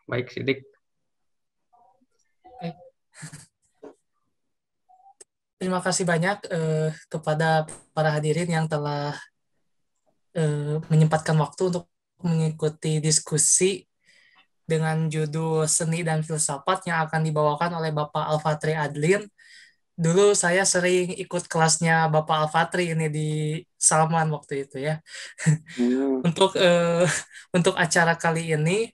Baik, Sidik. Oke. Terima kasih banyak kepada para hadirin yang telah menyempatkan waktu untuk mengikuti diskusi dengan judul Seni dan Filsafat yang akan dibawakan oleh Bapak Alfatri Adlin. Dulu saya sering ikut kelasnya Bapak Alfatri ini di Salman waktu itu ya. Hmm. Untuk untuk acara kali ini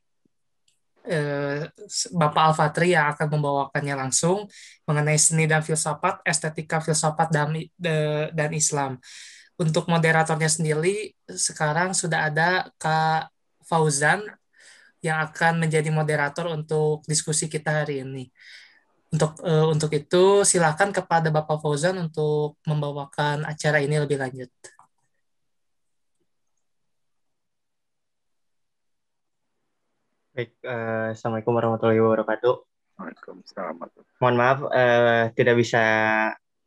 Bapak Alfatri yang akan membawakannya langsung mengenai seni dan filsafat, estetika filsafat dan Islam. Untuk moderatornya sendiri sekarang sudah ada Kak Fauzan yang akan menjadi moderator untuk diskusi kita hari ini. Untuk itu silakan kepada Bapak Fauzan untuk membawakan acara ini lebih lanjut. Baik, Assalamualaikum warahmatullahi wabarakatuh. Waalaikumsalam. Mohon maaf, tidak bisa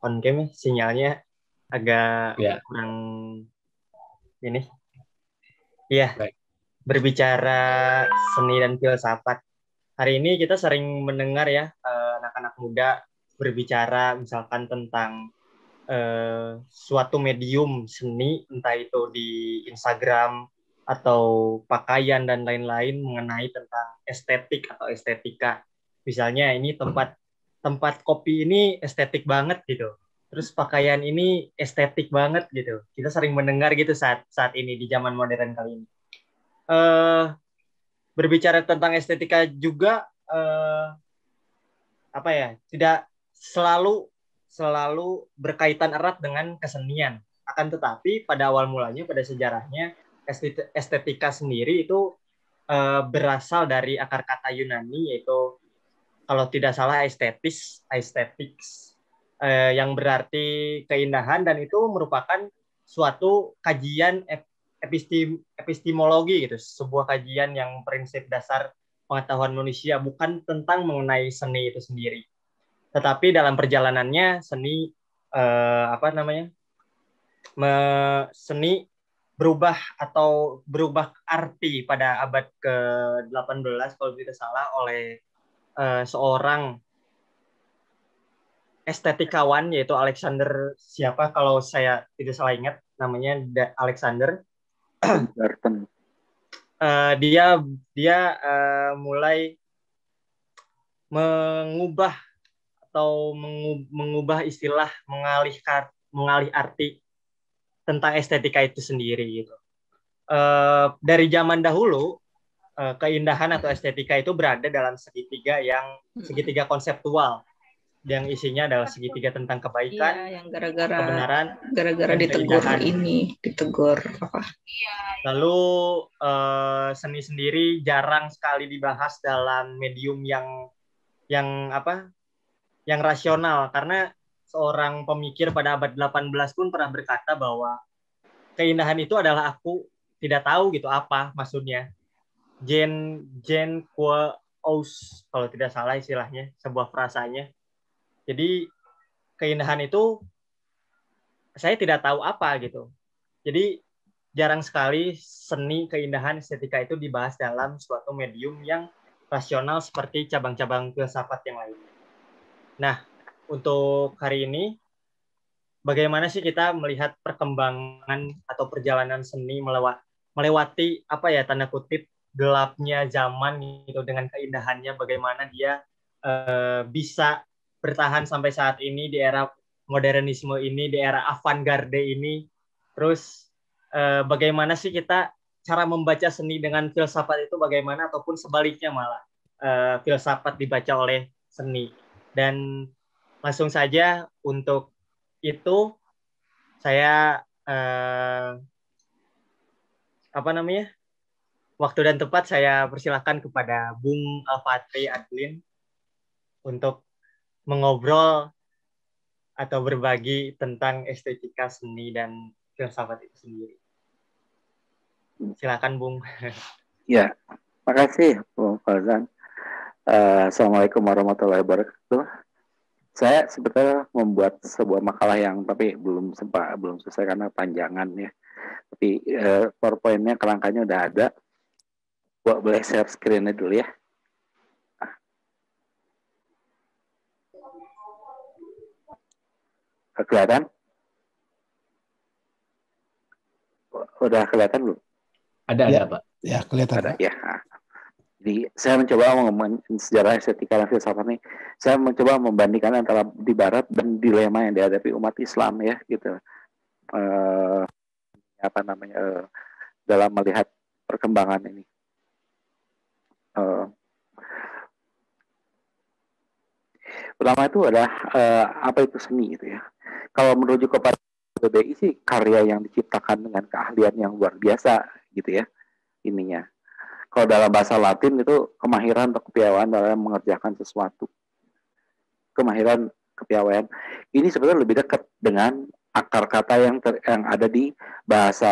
on cam ya, sinyalnya agak Ya. kurang ini. Iya, Baik. berbicara seni dan filsafat. Hari ini kita sering mendengar ya anak-anak muda berbicara misalkan tentang suatu medium seni, entah itu di Instagram atau pakaian dan lain-lain mengenai tentang estetik atau estetika. Misalnya ini tempat kopi ini estetik banget gitu. Terus pakaian ini estetik banget gitu. Kita sering mendengar gitu saat ini di zaman modern kali ini. Berbicara tentang estetika juga apa ya? Tidak selalu berkaitan erat dengan kesenian. Akan tetapi pada awal mulanya, pada sejarahnya, estetika sendiri itu berasal dari akar kata Yunani, yaitu kalau tidak salah aesthetics, yang berarti keindahan, dan itu merupakan suatu kajian epistemologi gitu, sebuah kajian yang prinsip dasar pengetahuan manusia, bukan tentang mengenai seni itu sendiri. Tetapi dalam perjalanannya seni seni berubah arti pada abad ke-18 kalau tidak salah oleh seorang estetikawan yaitu Alexander, siapa kalau saya tidak salah ingat namanya, Alexander. Dia mulai mengubah istilah, mengalih arti tentang estetika itu sendiri gitu. Dari zaman dahulu keindahan atau estetika itu berada dalam segitiga konseptual yang isinya adalah segitiga tentang kebaikan, yang gara-gara kebenaran, gara-gara dan ditegur keindahan. apa? Lalu seni sendiri jarang sekali dibahas dalam medium yang rasional, karena seorang pemikir pada abad 18 pun pernah berkata bahwa keindahan itu adalah aku tidak tahu gitu apa maksudnya. Jean Qua Aus kalau tidak salah istilahnya, sebuah frasanya. Jadi keindahan itu saya tidak tahu apa gitu. Jadi jarang sekali seni, keindahan, estetika itu dibahas dalam suatu medium yang rasional seperti cabang-cabang filsafat yang lainnya. Nah, untuk hari ini, bagaimana sih kita melihat perkembangan atau perjalanan seni melewati apa ya, tanda kutip, gelapnya zaman gitu, dengan keindahannya, bagaimana dia bisa bertahan sampai saat ini di era modernisme ini, di era avant-garde ini. Terus bagaimana sih kita cara membaca seni dengan filsafat itu bagaimana, ataupun sebaliknya malah filsafat dibaca oleh seni. Dan langsung saja untuk itu saya waktu dan tempat saya persilakan kepada Bung Alfatri Adlin untuk mengobrol atau berbagi tentang estetika seni dan filsafat itu sendiri. Silakan Bung. Ya, makasih Bung Fauzan. Assalamualaikum warahmatullahi wabarakatuh. Saya sebetulnya membuat sebuah makalah yang tapi belum selesai karena panjangan ya. Tapi PowerPoint-nya, kerangkanya udah ada. Boleh share screen-nya dulu ya. Kelihatan? Udah kelihatan belum? Ada Pak. Ya, kelihatan. Ada Pak. ya. Jadi saya mencoba ngomongin sejarah estetika dan filsafat ini. Saya mencoba membandingkan antara di Barat dan dilema yang dihadapi umat Islam ya gitu. Dalam melihat perkembangan ini. Pertama itu adalah apa itu seni gitu ya. Kalau merujuk kepada BBI sih karya yang diciptakan dengan keahlian yang luar biasa gitu ya ininya. Kalau dalam bahasa Latin itu kemahiran atau kepiawaian dalam mengerjakan sesuatu. Kemahiran, kepiawaian. Ini sebenarnya lebih dekat dengan akar kata yang ada di bahasa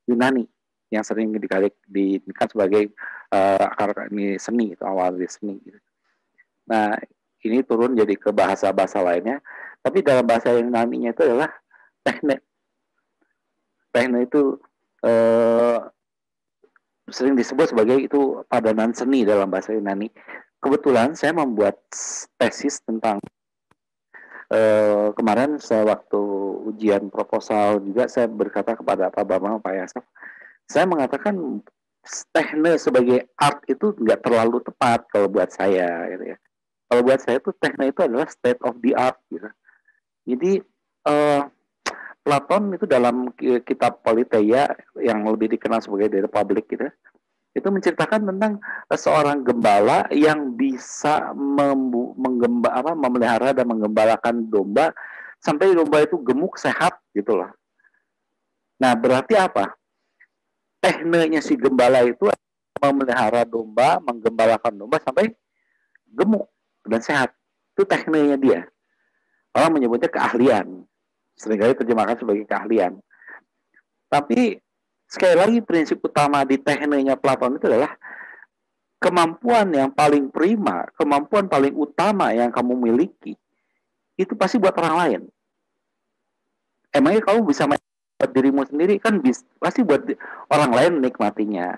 Yunani yang sering dikalikan sebagai akar ini seni atau awal dari seni. Gitu. Nah, ini turun jadi ke bahasa-bahasa lainnya. Tapi dalam bahasa Yunani-nya itu adalah teknik. Teknik itu sering disebut sebagai itu padanan seni dalam bahasa Yunani. Kebetulan saya membuat tesis tentang kemarin saya waktu ujian proposal juga saya berkata kepada Pak Bambang, Pak Yasef, saya mengatakan teknik sebagai art itu nggak terlalu tepat kalau buat saya, gitu ya. Kalau buat saya itu teknik itu adalah state of the art, gitu. Jadi Platon itu dalam kitab Politeia yang lebih dikenal sebagai The Republic gitu, itu menceritakan tentang seorang gembala yang bisa memelihara dan menggembalakan domba sampai domba itu gemuk sehat gitu loh. Nah berarti apa? Tekniknya si gembala itu memelihara domba, menggembalakan domba sampai gemuk dan sehat. Itu tekniknya dia. Orang menyebutnya keahlian. Seringkali terjemahkan sebagai keahlian. Tapi sekali lagi prinsip utama di tekniknya Platon itu adalah kemampuan yang paling prima, kemampuan paling utama yang kamu miliki itu pasti buat orang lain. Emangnya kamu bisa buat dirimu sendiri kan pasti buat orang lain menikmatinya.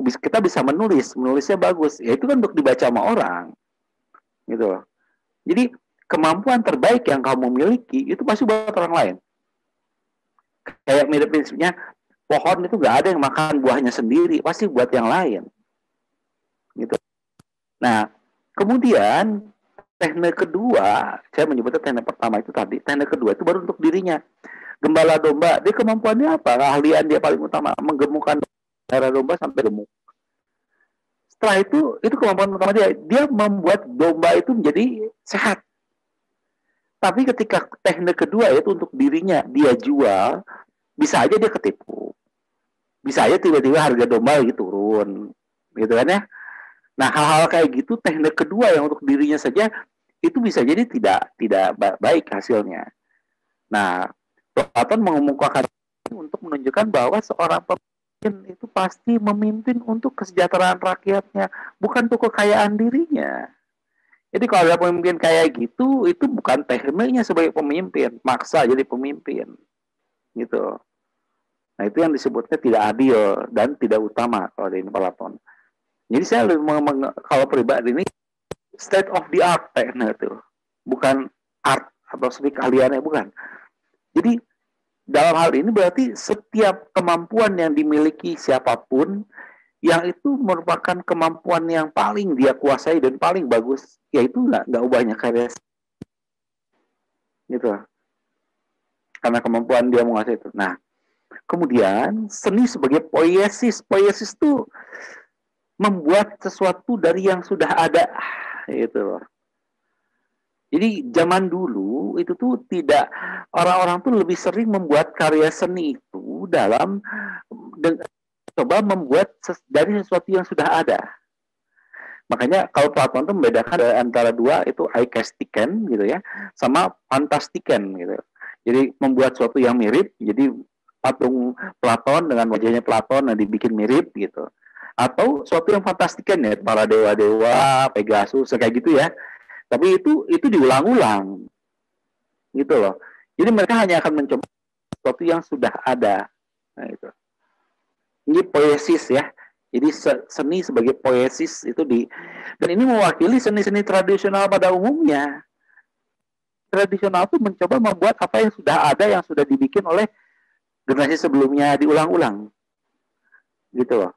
Kita bisa menulisnya bagus, ya itu kan untuk dibaca sama orang, gitu. Jadi kemampuan terbaik yang kamu miliki itu pasti buat orang lain. Kayak mirip prinsipnya pohon itu nggak ada yang makan buahnya sendiri, pasti buat yang lain. Gitu. Nah, kemudian teknik kedua, saya menyebutnya teknik pertama itu tadi, teknik kedua itu baru untuk dirinya. Gembala domba, dia kemampuannya apa? Keahlian dia paling utama menggemukkan darah domba sampai gemuk. Setelah itu kemampuan utama dia. Dia membuat domba itu menjadi sehat. Tapi ketika teknik kedua yaitu untuk dirinya dia jual, bisa aja dia ketipu. Bisa aja tiba-tiba harga domba lagi turun. Gitu kan ya. Nah, hal-hal kayak gitu teknik kedua yang untuk dirinya saja itu bisa jadi tidak baik hasilnya. Nah, Platon mengemukakan untuk menunjukkan bahwa seorang pemimpin itu pasti memimpin untuk kesejahteraan rakyatnya, bukan untuk kekayaan dirinya. Jadi kalau ada pemimpin kayak gitu, itu bukan tekniknya sebagai pemimpin, maksa jadi pemimpin, gitu. Nah itu yang disebutnya tidak adil dan tidak utama kalau di Platon. Jadi saya lebih kalau pribadi ini state of the art teknik itu, bukan art atau seni keahliannya, bukan. Jadi dalam hal ini berarti setiap kemampuan yang dimiliki siapapun yang itu merupakan kemampuan yang paling dia kuasai dan paling bagus, yaitu nggak ubahnya karya, gitu. Karena kemampuan dia menguasai itu. Nah, kemudian seni sebagai poiesis itu membuat sesuatu dari yang sudah ada, gitu. Jadi zaman dulu itu tuh tidak, orang-orang tuh lebih sering membuat karya seni itu dalam coba membuat dari sesuatu yang sudah ada. Makanya kalau Platon itu membedakan antara dua itu eikaistiken gitu ya, sama fantastiken gitu. Jadi membuat sesuatu yang mirip, jadi patung Platon dengan wajahnya Platon yang dibikin mirip gitu. Atau sesuatu yang fantastiken ya, para dewa-dewa, Pegasus kayak gitu ya. Tapi itu diulang-ulang. Gitu loh. Jadi mereka hanya akan mencoba sesuatu yang sudah ada. Nah, itu. Ini poiesis ya. Jadi seni sebagai poiesis itu dan ini mewakili seni-seni tradisional pada umumnya. tradisional itu mencoba membuat apa yang sudah ada, yang sudah dibikin oleh generasi sebelumnya diulang-ulang, gitu loh.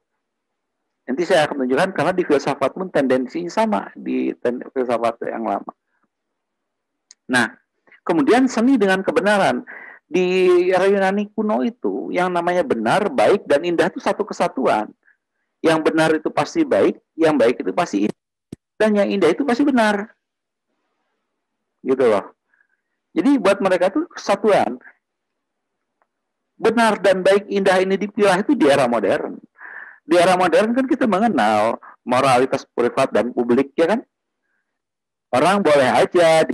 Nanti saya akan menunjukkan karena di filsafat pun tendensinya sama di filsafat yang lama. Nah, kemudian seni dengan kebenaran. Di era Yunani kuno itu, yang namanya benar, baik, dan indah itu satu kesatuan. Yang benar itu pasti baik, yang baik itu pasti indah, dan yang indah itu pasti benar. Gitu loh. Jadi buat mereka itu kesatuan. Benar dan baik, indah ini dipilah itu di era modern. Di era modern kan kita mengenal moralitas privat dan publik, ya kan? Orang boleh aja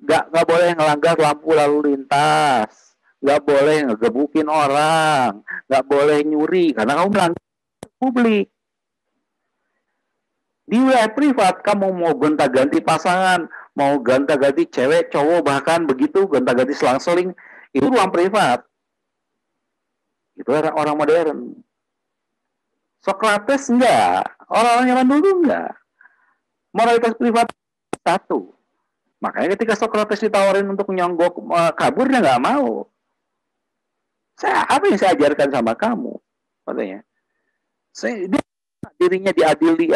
nggak boleh ngelanggar lampu lalu lintas, nggak boleh ngegebukin orang, nggak boleh nyuri karena kamu melanggar publik. Di wilayah privat kamu mau gonta-ganti pasangan, mau gonta-ganti cewek, cowok, bahkan begitu gonta-ganti selang-seling, itu ruang privat. Itu orang modern. Socrates enggak, orang-orang zaman dulu enggak. Moralitas privat satu. Makanya ketika Socrates ditawarin untuk nyonggok kabur, dia nggak mau. Apa yang saya ajarkan sama kamu? Katanya. Dirinya diadili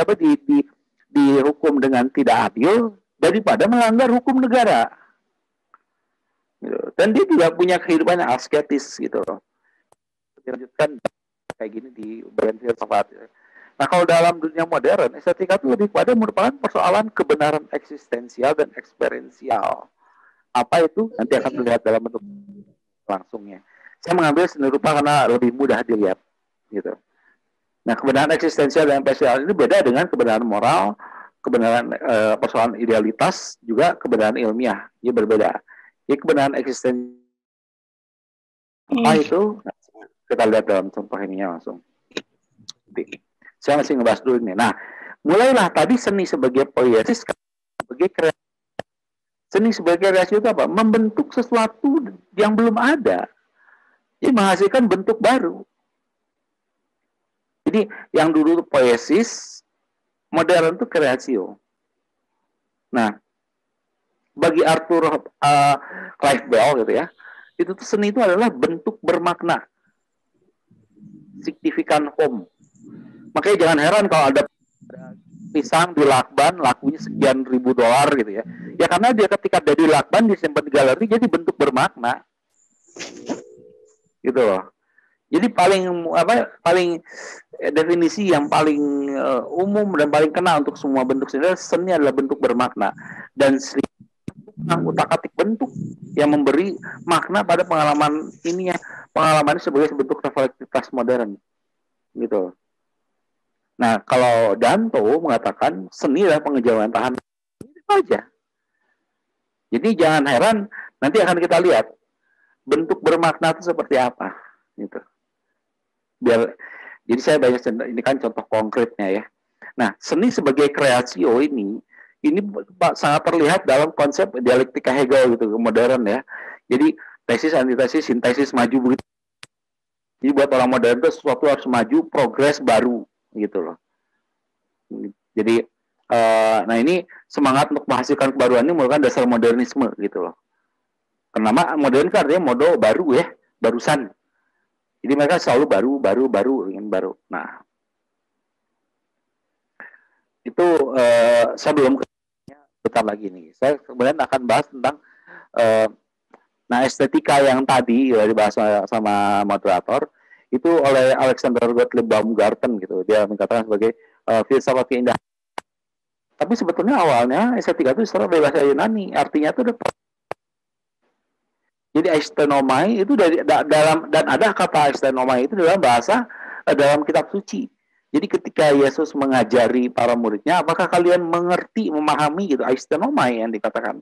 dihukum dengan tidak adil daripada melanggar hukum negara. Gitu. Dan dia tidak punya kehidupan yang asketis gitu. Dilanjutkan kayak gini di brand filsafat. Nah, kalau dalam dunia modern, estetika itu lebih pada merupakan persoalan kebenaran eksistensial dan eksperiensial. Apa itu? Nanti akan terlihat dalam bentuk langsungnya. Saya mengambil seni rupa karena lebih mudah dilihat, gitu. Nah, kebenaran eksistensial dan eksperiensial ini beda dengan kebenaran moral, kebenaran persoalan idealitas, juga kebenaran ilmiah. Ini berbeda. Jadi kebenaran eksistensial apa itu? Nah, kita lihat dalam contoh ininya langsung. Saya masih ngebahas dulu ini. Nah, mulailah tadi seni sebagai poiesis, sebagai kreasi. Seni sebagai kreasi itu apa? Membentuk sesuatu yang belum ada. Jadi menghasilkan bentuk baru. Jadi yang dulu itu poiesis, modern itu kreasio. Nah, bagi Arthur Clive Bell gitu ya, itu tuh seni itu adalah bentuk bermakna, signifikan home. Makanya jangan heran kalau ada pisang di lakban lakunya sekian ribu dolar gitu ya. Ya karena dia ketika ada di lakban disimpan di galeri jadi bentuk bermakna. Gitu loh. Jadi paling definisi yang paling umum dan paling kena untuk semua bentuk seni adalah bentuk bermakna. Dan utak-atik bentuk yang memberi makna pada pengalaman sebagai bentuk refleksivitas modern. Gitu. Nah, kalau Danto mengatakan seni adalah pengejauhan tahan, itu aja. Jadi jangan heran, nanti akan kita lihat bentuk bermakna itu seperti apa, gitu. Jadi saya banyak ini kan contoh konkretnya ya. Nah, seni sebagai kreasio ini sangat terlihat dalam konsep dialektika Hegel gitu, modern ya. Jadi tesis, antitesis, sintesis, maju begitu. Jadi buat orang modern itu sesuatu harus maju, progres baru. Gitu loh. Jadi nah ini semangat untuk menghasilkan kebaruan ini merupakan dasar modernisme gitu loh. Kenapa modern kan artinya modo baru ya, barusan. Jadi mereka selalu baru ingin baru. Nah itu saya belum bentar lagi nih. Saya kemudian akan bahas tentang estetika yang tadi ya, dibahas sama moderator. Itu oleh Alexander Gottlieb Baumgarten gitu. Dia mengatakan sebagai filsafat keindahan. Tapi sebetulnya awalnya estetika itu secara bahasa Yunani, artinya itu jadi aistenomai itu dalam dan ada kata aistenomai itu dalam bahasa dalam kitab suci. Jadi ketika Yesus mengajari para muridnya, apakah kalian mengerti, memahami gitu aistenomai yang dikatakan.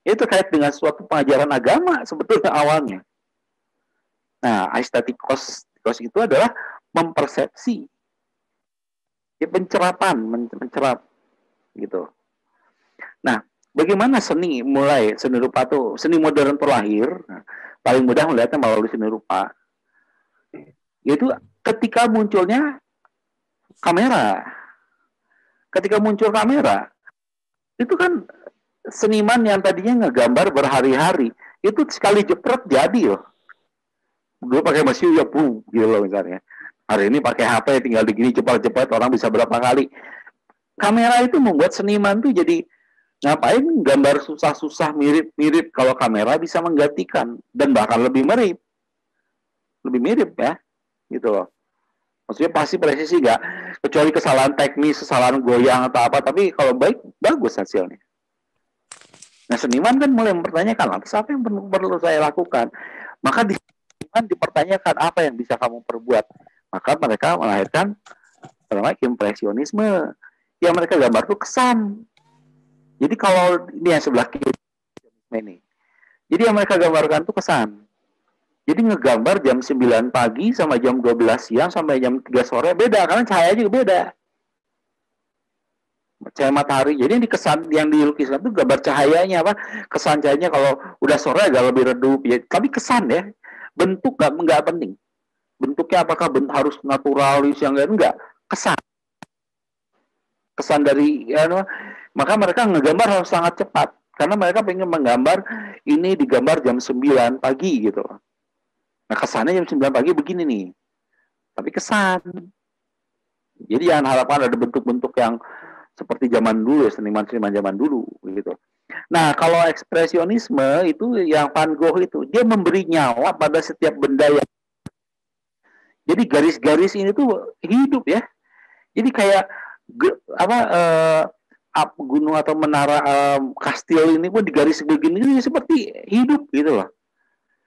Itu terkait dengan suatu pengajaran agama sebetulnya awalnya. Nah, aesthetikos itu adalah mempersepsi, ya, pencerapan, mencerap, gitu. Nah, bagaimana seni rupa tuh, seni modern terlahir, paling mudah melihatnya melalui seni rupa, yaitu ketika munculnya kamera. Ketika muncul kamera, itu kan seniman yang tadinya ngegambar berhari-hari itu sekali jepret jadi loh. Dulu pakai mesin ya gitu loh misalnya. Hari ini pakai HP tinggal digini jepret-jepret orang bisa berapa kali. Kamera itu membuat seniman tuh jadi ngapain gambar susah-susah mirip-mirip kalau kamera bisa menggantikan dan bahkan lebih mirip ya gitu loh. Maksudnya pasti presisi nggak, kecuali kesalahan teknis, kesalahan goyang atau apa, tapi kalau baik bagus hasilnya. Nah seniman kan mulai mempertanyakan lantas apa yang perlu saya lakukan, maka di seniman dipertanyakan apa yang bisa kamu perbuat, maka mereka melahirkan namanya impresionisme. Yang mereka gambar tuh kesan. Jadi kalau ini yang sebelah kiri ini. Jadi yang mereka gambarkan tuh kesan. Jadi ngegambar jam 9 pagi sama jam 12 siang sampai jam 3 sore beda karena cahaya juga beda. Cahaya matahari. Jadi yang dikesan yang dilukiskan tuh gambar cahayanya apa? Kesan cahayanya kalau udah sore agak lebih redup ya. Tapi kesan ya. Bentuk enggak penting. Bentuknya apakah harus naturalis yang enggak? Kesan dari ya, maka mereka ngegambar harus sangat cepat karena mereka pengen menggambar ini digambar jam 9 pagi gitu. Nah kesannya jam 9 pagi begini nih, tapi kesan. Jadi jangan harapkan ada bentuk-bentuk yang seperti zaman dulu ya, seniman-seniman zaman dulu gitu. Nah kalau ekspresionisme itu yang Van Gogh itu dia memberi nyawa pada setiap benda yang jadi garis-garis ini tuh hidup ya. Jadi kayak gunung atau menara kastil ini pun digaris begini ini seperti hidup gitu loh.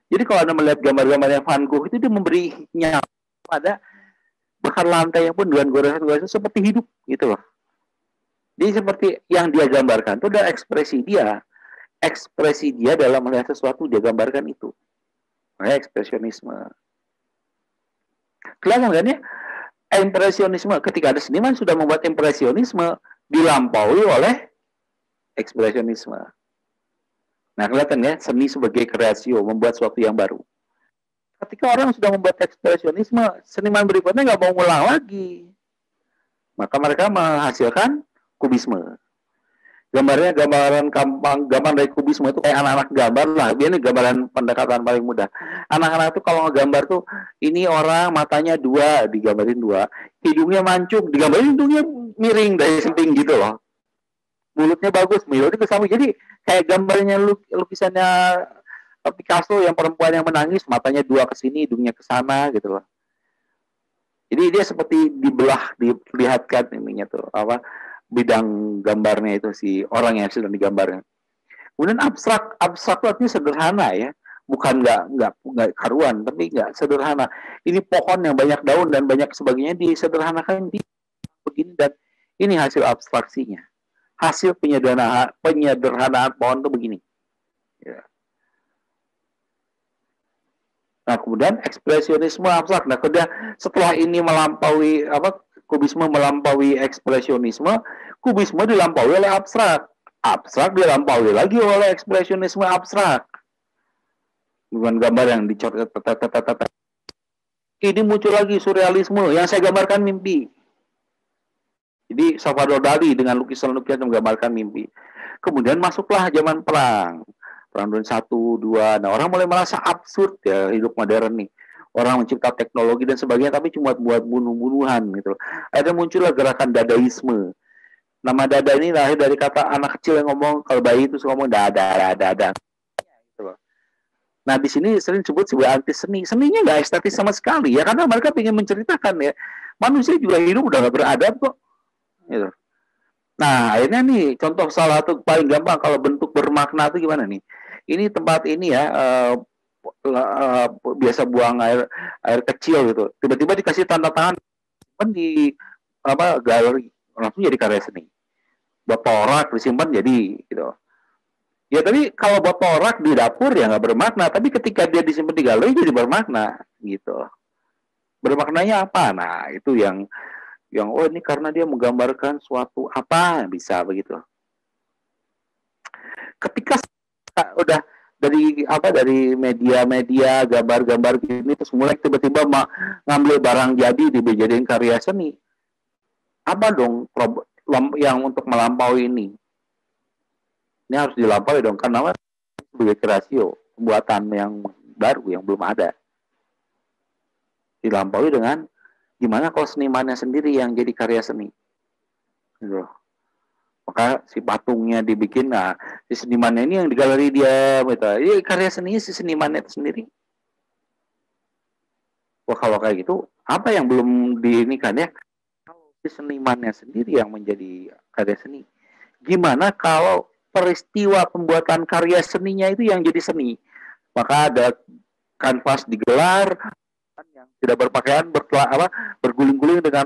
Jadi kalau Anda melihat gambar-gambar yang Van Gogh itu dia memberi nyawa pada bahkan lantai yang pun dengan goresan-goresan seperti hidup gitu loh. Jadi seperti yang dia gambarkan itu adalah ekspresi dia dalam melihat sesuatu dia gambarkan itu. Nah, ekspresionisme. Kelihatan kan ya? Impresionisme, ketika ada seniman sudah membuat impresionisme dilampaui oleh ekspresionisme. Nah kelihatan ya, seni sebagai kreasio membuat sesuatu yang baru. Ketika orang sudah membuat ekspresionisme, seniman berikutnya nggak mau ngulang lagi, maka mereka menghasilkan kubisme. Gambarnya gambar dari kubisme itu kayak anak-anak gambar lah. Ini gambaran pendekatan paling mudah. Anak-anak itu kalau ngegambar tuh ini orang matanya 2 digambarin 2, hidungnya mancung digambarin hidungnya miring dari samping gitu loh. Mulutnya bagus, mulutnya ke samping. Jadi kayak gambarnya lukisannya Picasso yang perempuan yang menangis, matanya 2 ke sini, hidungnya ke sana gitu loh. Jadi dia seperti dilihatkan ininya tuh apa bidang gambarnya itu si orang yang sedang digambarnya. Kemudian abstrak itu artinya sederhana ya, bukan nggak karuan, tapi nggak sederhana. Ini pohon yang banyak daun dan banyak sebagainya disederhanakan di begini dan ini hasil abstraksinya, hasil penyederhanaan pohon itu begini. Ya. Nah kemudian ekspresionisme abstrak. Nah kemudian setelah ini melampaui kubisme melampaui ekspresionisme, kubisme dilampaui oleh abstrak. Abstrak dilampaui lagi oleh ekspresionisme abstrak. Dengan gambar yang dicoret. Ini muncul lagi surrealisme yang saya gambarkan mimpi. Jadi Salvador Dali dengan lukisan-lukisan menggambarkan mimpi. Kemudian masuklah zaman perang. Perang dunia 1, 2. Nah orang mulai merasa absurd ya hidup modern nih. Orang mencipta teknologi dan sebagainya, tapi cuma buat bunuh-bunuhan gitu. Akhirnya muncullah gerakan dadaisme. Nama dada ini lahir dari kata anak kecil yang ngomong, kalau bayi itu ngomong dada. Gitu loh. Nah di sini sering disebut sebagai anti seni. Seninya nggak estetis sama sekali ya, karena mereka ingin menceritakan ya manusia juga hidup udah nggak beradab kok. Gitu. Nah akhirnya nih contoh salah satu paling gampang kalau bentuk bermakna itu gimana nih? Ini tempat ini ya. Biasa buang air kecil gitu, tiba-tiba dikasih tanda tangan di galeri, langsung jadi karya seni. Botol rak disimpan jadi gitu ya. Tapi kalau botol rak di dapur ya nggak bermakna, tapi ketika dia disimpan di galeri jadi bermakna gitu. Bermaknanya apa? Nah itu yang oh ini karena dia menggambarkan suatu apa, bisa begitu. Ketika udah dari media gambar-gambar gini terus mulai tiba-tiba ngambil barang jadi dijadiin karya seni. Apa dong yang untuk melampaui ini? Ini harus dilampaui dong, karena sebagai kreasio, pembuatan yang baru yang belum ada. Dilampaui dengan gimana kalau senimannya sendiri yang jadi karya seni. Gitu. Maka si patungnya dibikin, nah si senimannya ini yang di galeri dia, gitu. Ini karya seninya si senimannya itu sendiri. Wah kalau kayak gitu, apa yang belum diinikan ya? Kalau si senimannya sendiri yang menjadi karya seni, gimana kalau peristiwa pembuatan karya seninya itu yang jadi seni? Maka ada kanvas digelar, yang tidak berpakaian berguling-guling dengan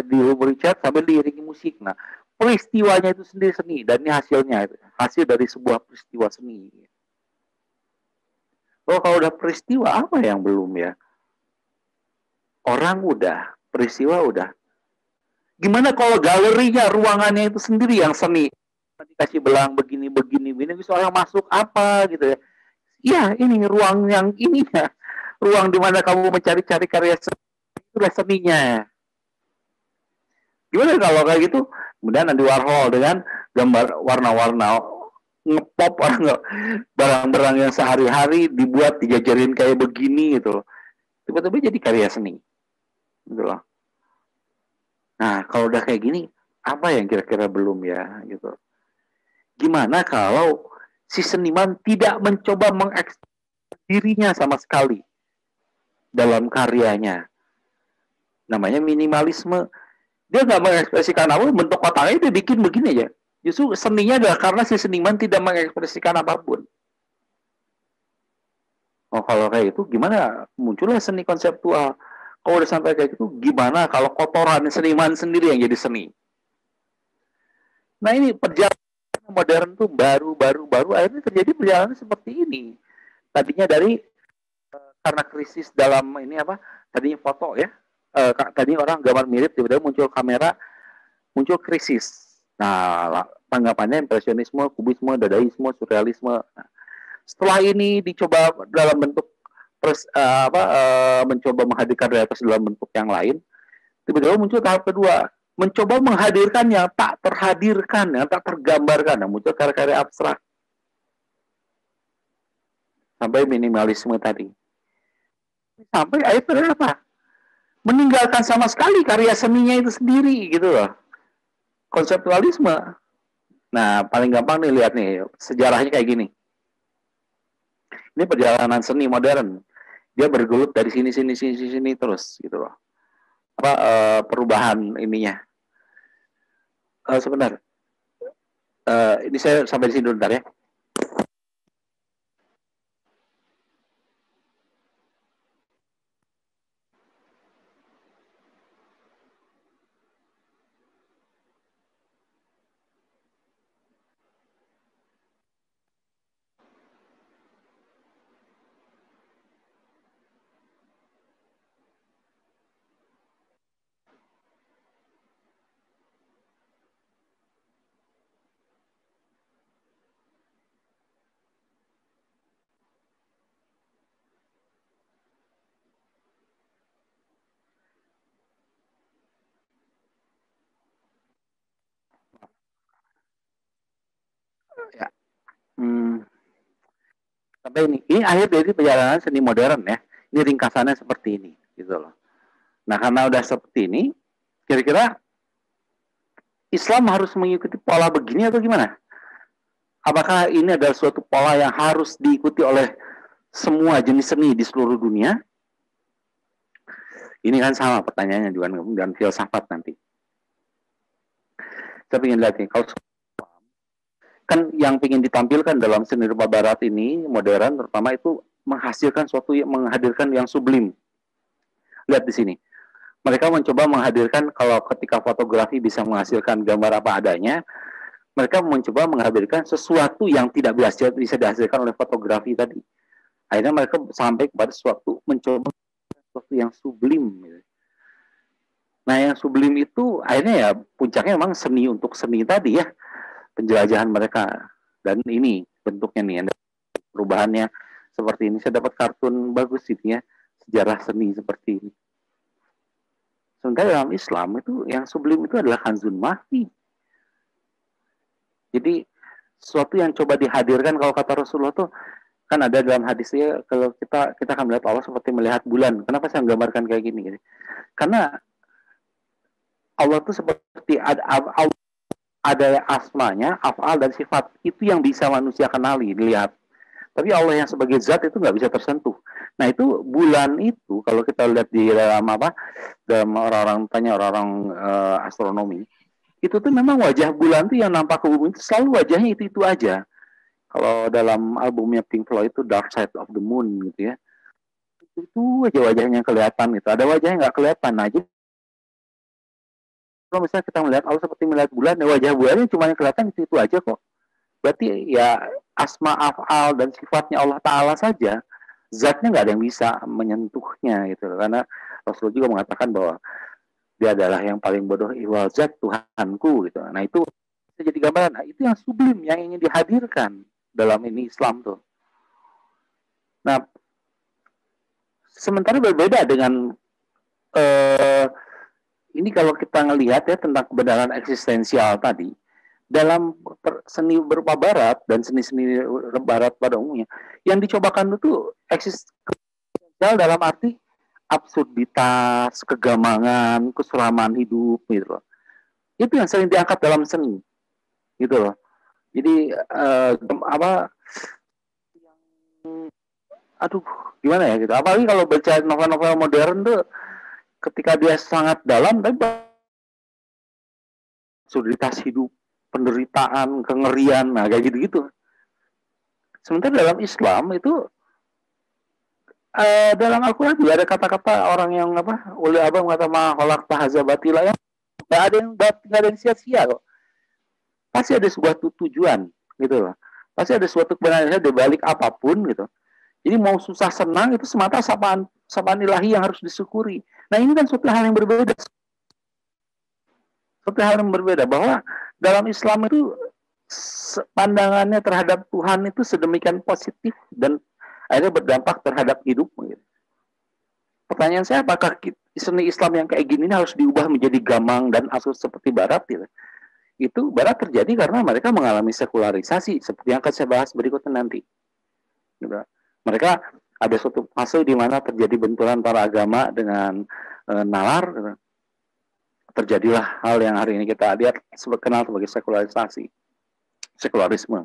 dilumuri cat sambil diiringi musik. Nah, peristiwanya itu sendiri seni dan ini hasil dari sebuah peristiwa seni. Oh, kalau udah peristiwa apa yang belum ya? Orang udah, peristiwa udah. Gimana kalau galerinya, ruangannya itu sendiri yang seni? Dikasih belang begini, bisa orang masuk apa gitu ya? Iya, ini ruang yang ini ya. Ruang di mana kamu mencari-cari karya seni, itulah seninya. Gimana kalau kayak gitu? Kemudian Andy Warhol dengan gambar warna-warna ngepop barang-barang yang sehari-hari dibuat dijajarin kayak begini gitu. Tiba-tiba jadi karya seni. Gitu loh. Nah, kalau udah kayak gini, apa yang kira-kira belum ya gitu. Gimana kalau si seniman tidak mencoba mengekspresikan dirinya sama sekali dalam karyanya? Namanya minimalisme. Dia nggak mengekspresikan apa, bentuk otaknya dia bikin begini aja. Justru seninya adalah karena si seniman tidak mengekspresikan apapun. Oh, kalau kayak itu gimana? Muncullah seni konseptual. Kalau udah sampai kayak gitu, gimana kalau kotoran seniman sendiri yang jadi seni? Nah ini perjalanan modern tuh baru akhirnya terjadi perjalanan seperti ini. Tadinya dari karena krisis dalam ini apa? Tadinya foto ya. Tadi orang gambar mirip, tiba-tiba muncul kamera, muncul krisis. Nah, tanggapannya impresionisme, kubisme, dadaisme, surrealisme. Nah, setelah ini dicoba dalam bentuk mencoba menghadirkan realitas dalam bentuk yang lain, tiba-tiba muncul tahap kedua, mencoba menghadirkan yang tak terhadirkan, yang tak tergambarkan, yang muncul karya-karya abstrak. Sampai minimalisme tadi. Sampai akhirnya apa? Meninggalkan sama sekali karya seninya itu sendiri gitu loh. Konseptualisme. Nah, paling gampang nih lihat nih, sejarahnya kayak gini. Ini perjalanan seni modern. Dia bergelut dari sini terus gitu loh. Perubahan ininya. Sebentar. Ini saya sampai di sini dulu bentar ya. Ya. Sampai ini akhir dari perjalanan seni modern ya. Ini ringkasannya seperti ini gitu loh. Nah, karena udah seperti ini, kira-kira Islam harus mengikuti pola begini atau gimana? Apakah ini adalah suatu pola yang harus diikuti oleh semua jenis seni di seluruh dunia? Ini kan sama pertanyaannya juga dan filsafat nanti. Saya ingin lihat nih, kalau kan yang ingin ditampilkan dalam seni rupa barat ini, modern terutama itu menghasilkan suatu yang menghadirkan yang sublim. Lihat di sini. Mereka mencoba menghadirkan kalau ketika fotografi bisa menghasilkan gambar apa adanya, mereka mencoba menghadirkan sesuatu yang tidak bisa dihasilkan oleh fotografi tadi. Akhirnya mereka sampai kepada sesuatu mencoba sesuatu yang sublim. Nah, yang sublim itu akhirnya ya puncaknya memang seni untuk seni tadi ya. Penjelajahan mereka. Dan ini bentuknya nih, perubahannya seperti ini. Saya dapat kartun bagus ini ya, sejarah seni seperti ini. Sementara dalam Islam itu yang sublim itu adalah Kanzun Mahdi. Jadi sesuatu yang coba dihadirkan. Kalau kata Rasulullah tuh kan ada dalam hadisnya, kalau kita akan melihat Allah seperti melihat bulan. Kenapa saya menggambarkan kayak gini? Karena Allah tuh seperti ada asmanya, af'al dan sifat. Itu yang bisa manusia kenali, dilihat. Tapi Allah yang sebagai zat itu nggak bisa tersentuh. Nah itu bulan itu kalau kita lihat di dalam dalam orang-orang astronomi, itu tuh memang wajah bulan tuh yang nampak ke bumi itu selalu wajahnya itu aja. Kalau dalam albumnya Pink Floyd itu Dark Side of the Moon gitu ya, itu aja wajahnya kelihatan gitu. Ada wajahnya nggak kelihatan. Nah jadi kalau misalnya kita melihat Allah seperti melihat bulan, ya wajah bulannya cuma yang kelihatan itu aja kok. Berarti ya asma af'al dan sifatnya Allah Ta'ala saja, zatnya nggak ada yang bisa menyentuhnya gitu. Karena Rasulullah juga mengatakan bahwa dia adalah yang paling bodoh ihwal zat Tuhanku gitu. Nah itu jadi gambaran. Nah, itu yang sublim yang ingin dihadirkan dalam ini Islam tuh. Nah sementara berbeda dengan ini kalau kita ngelihat ya tentang kebenaran eksistensial tadi. Dalam seni berupa barat dan seni-seni barat pada umumnya, yang dicobakan itu eksistensial dalam arti absurditas, kegamangan, kesuraman hidup gitu loh. Itu yang sering diangkat dalam seni gitu loh. Jadi gimana ya gitu. Apalagi kalau baca novel-novel modern tuh ketika dia sangat dalam tapi absurditas hidup, penderitaan, kengerian, nah kayak gitu-gitu. Sementara dalam Islam itu dalam Al-Quran juga ada kata-kata orang yang oleh abang kata maholak tahazabatila yang nggak ada yang sia-sia kok. Pasti ada sebuah tujuan gitu loh. Pasti ada suatu kebenaran di balik apapun gitu. Jadi mau susah senang itu semata sapaan ilahi yang harus disyukuri. Nah ini kan suatu hal yang berbeda. Suatu hal yang berbeda bahwa dalam Islam itu pandangannya terhadap Tuhan itu sedemikian positif dan akhirnya berdampak terhadap hidup. Pertanyaan saya, apakah seni Islam yang kayak gini harus diubah menjadi gamang dan absurd seperti Barat? Gitu? Itu Barat terjadi karena mereka mengalami sekularisasi seperti yang akan saya bahas berikutnya nanti. Gitu. Mereka ada suatu fase di mana terjadi benturan para agama dengan nalar. Gitu. Terjadilah hal yang hari ini kita lihat kenal sebagai sekularisme.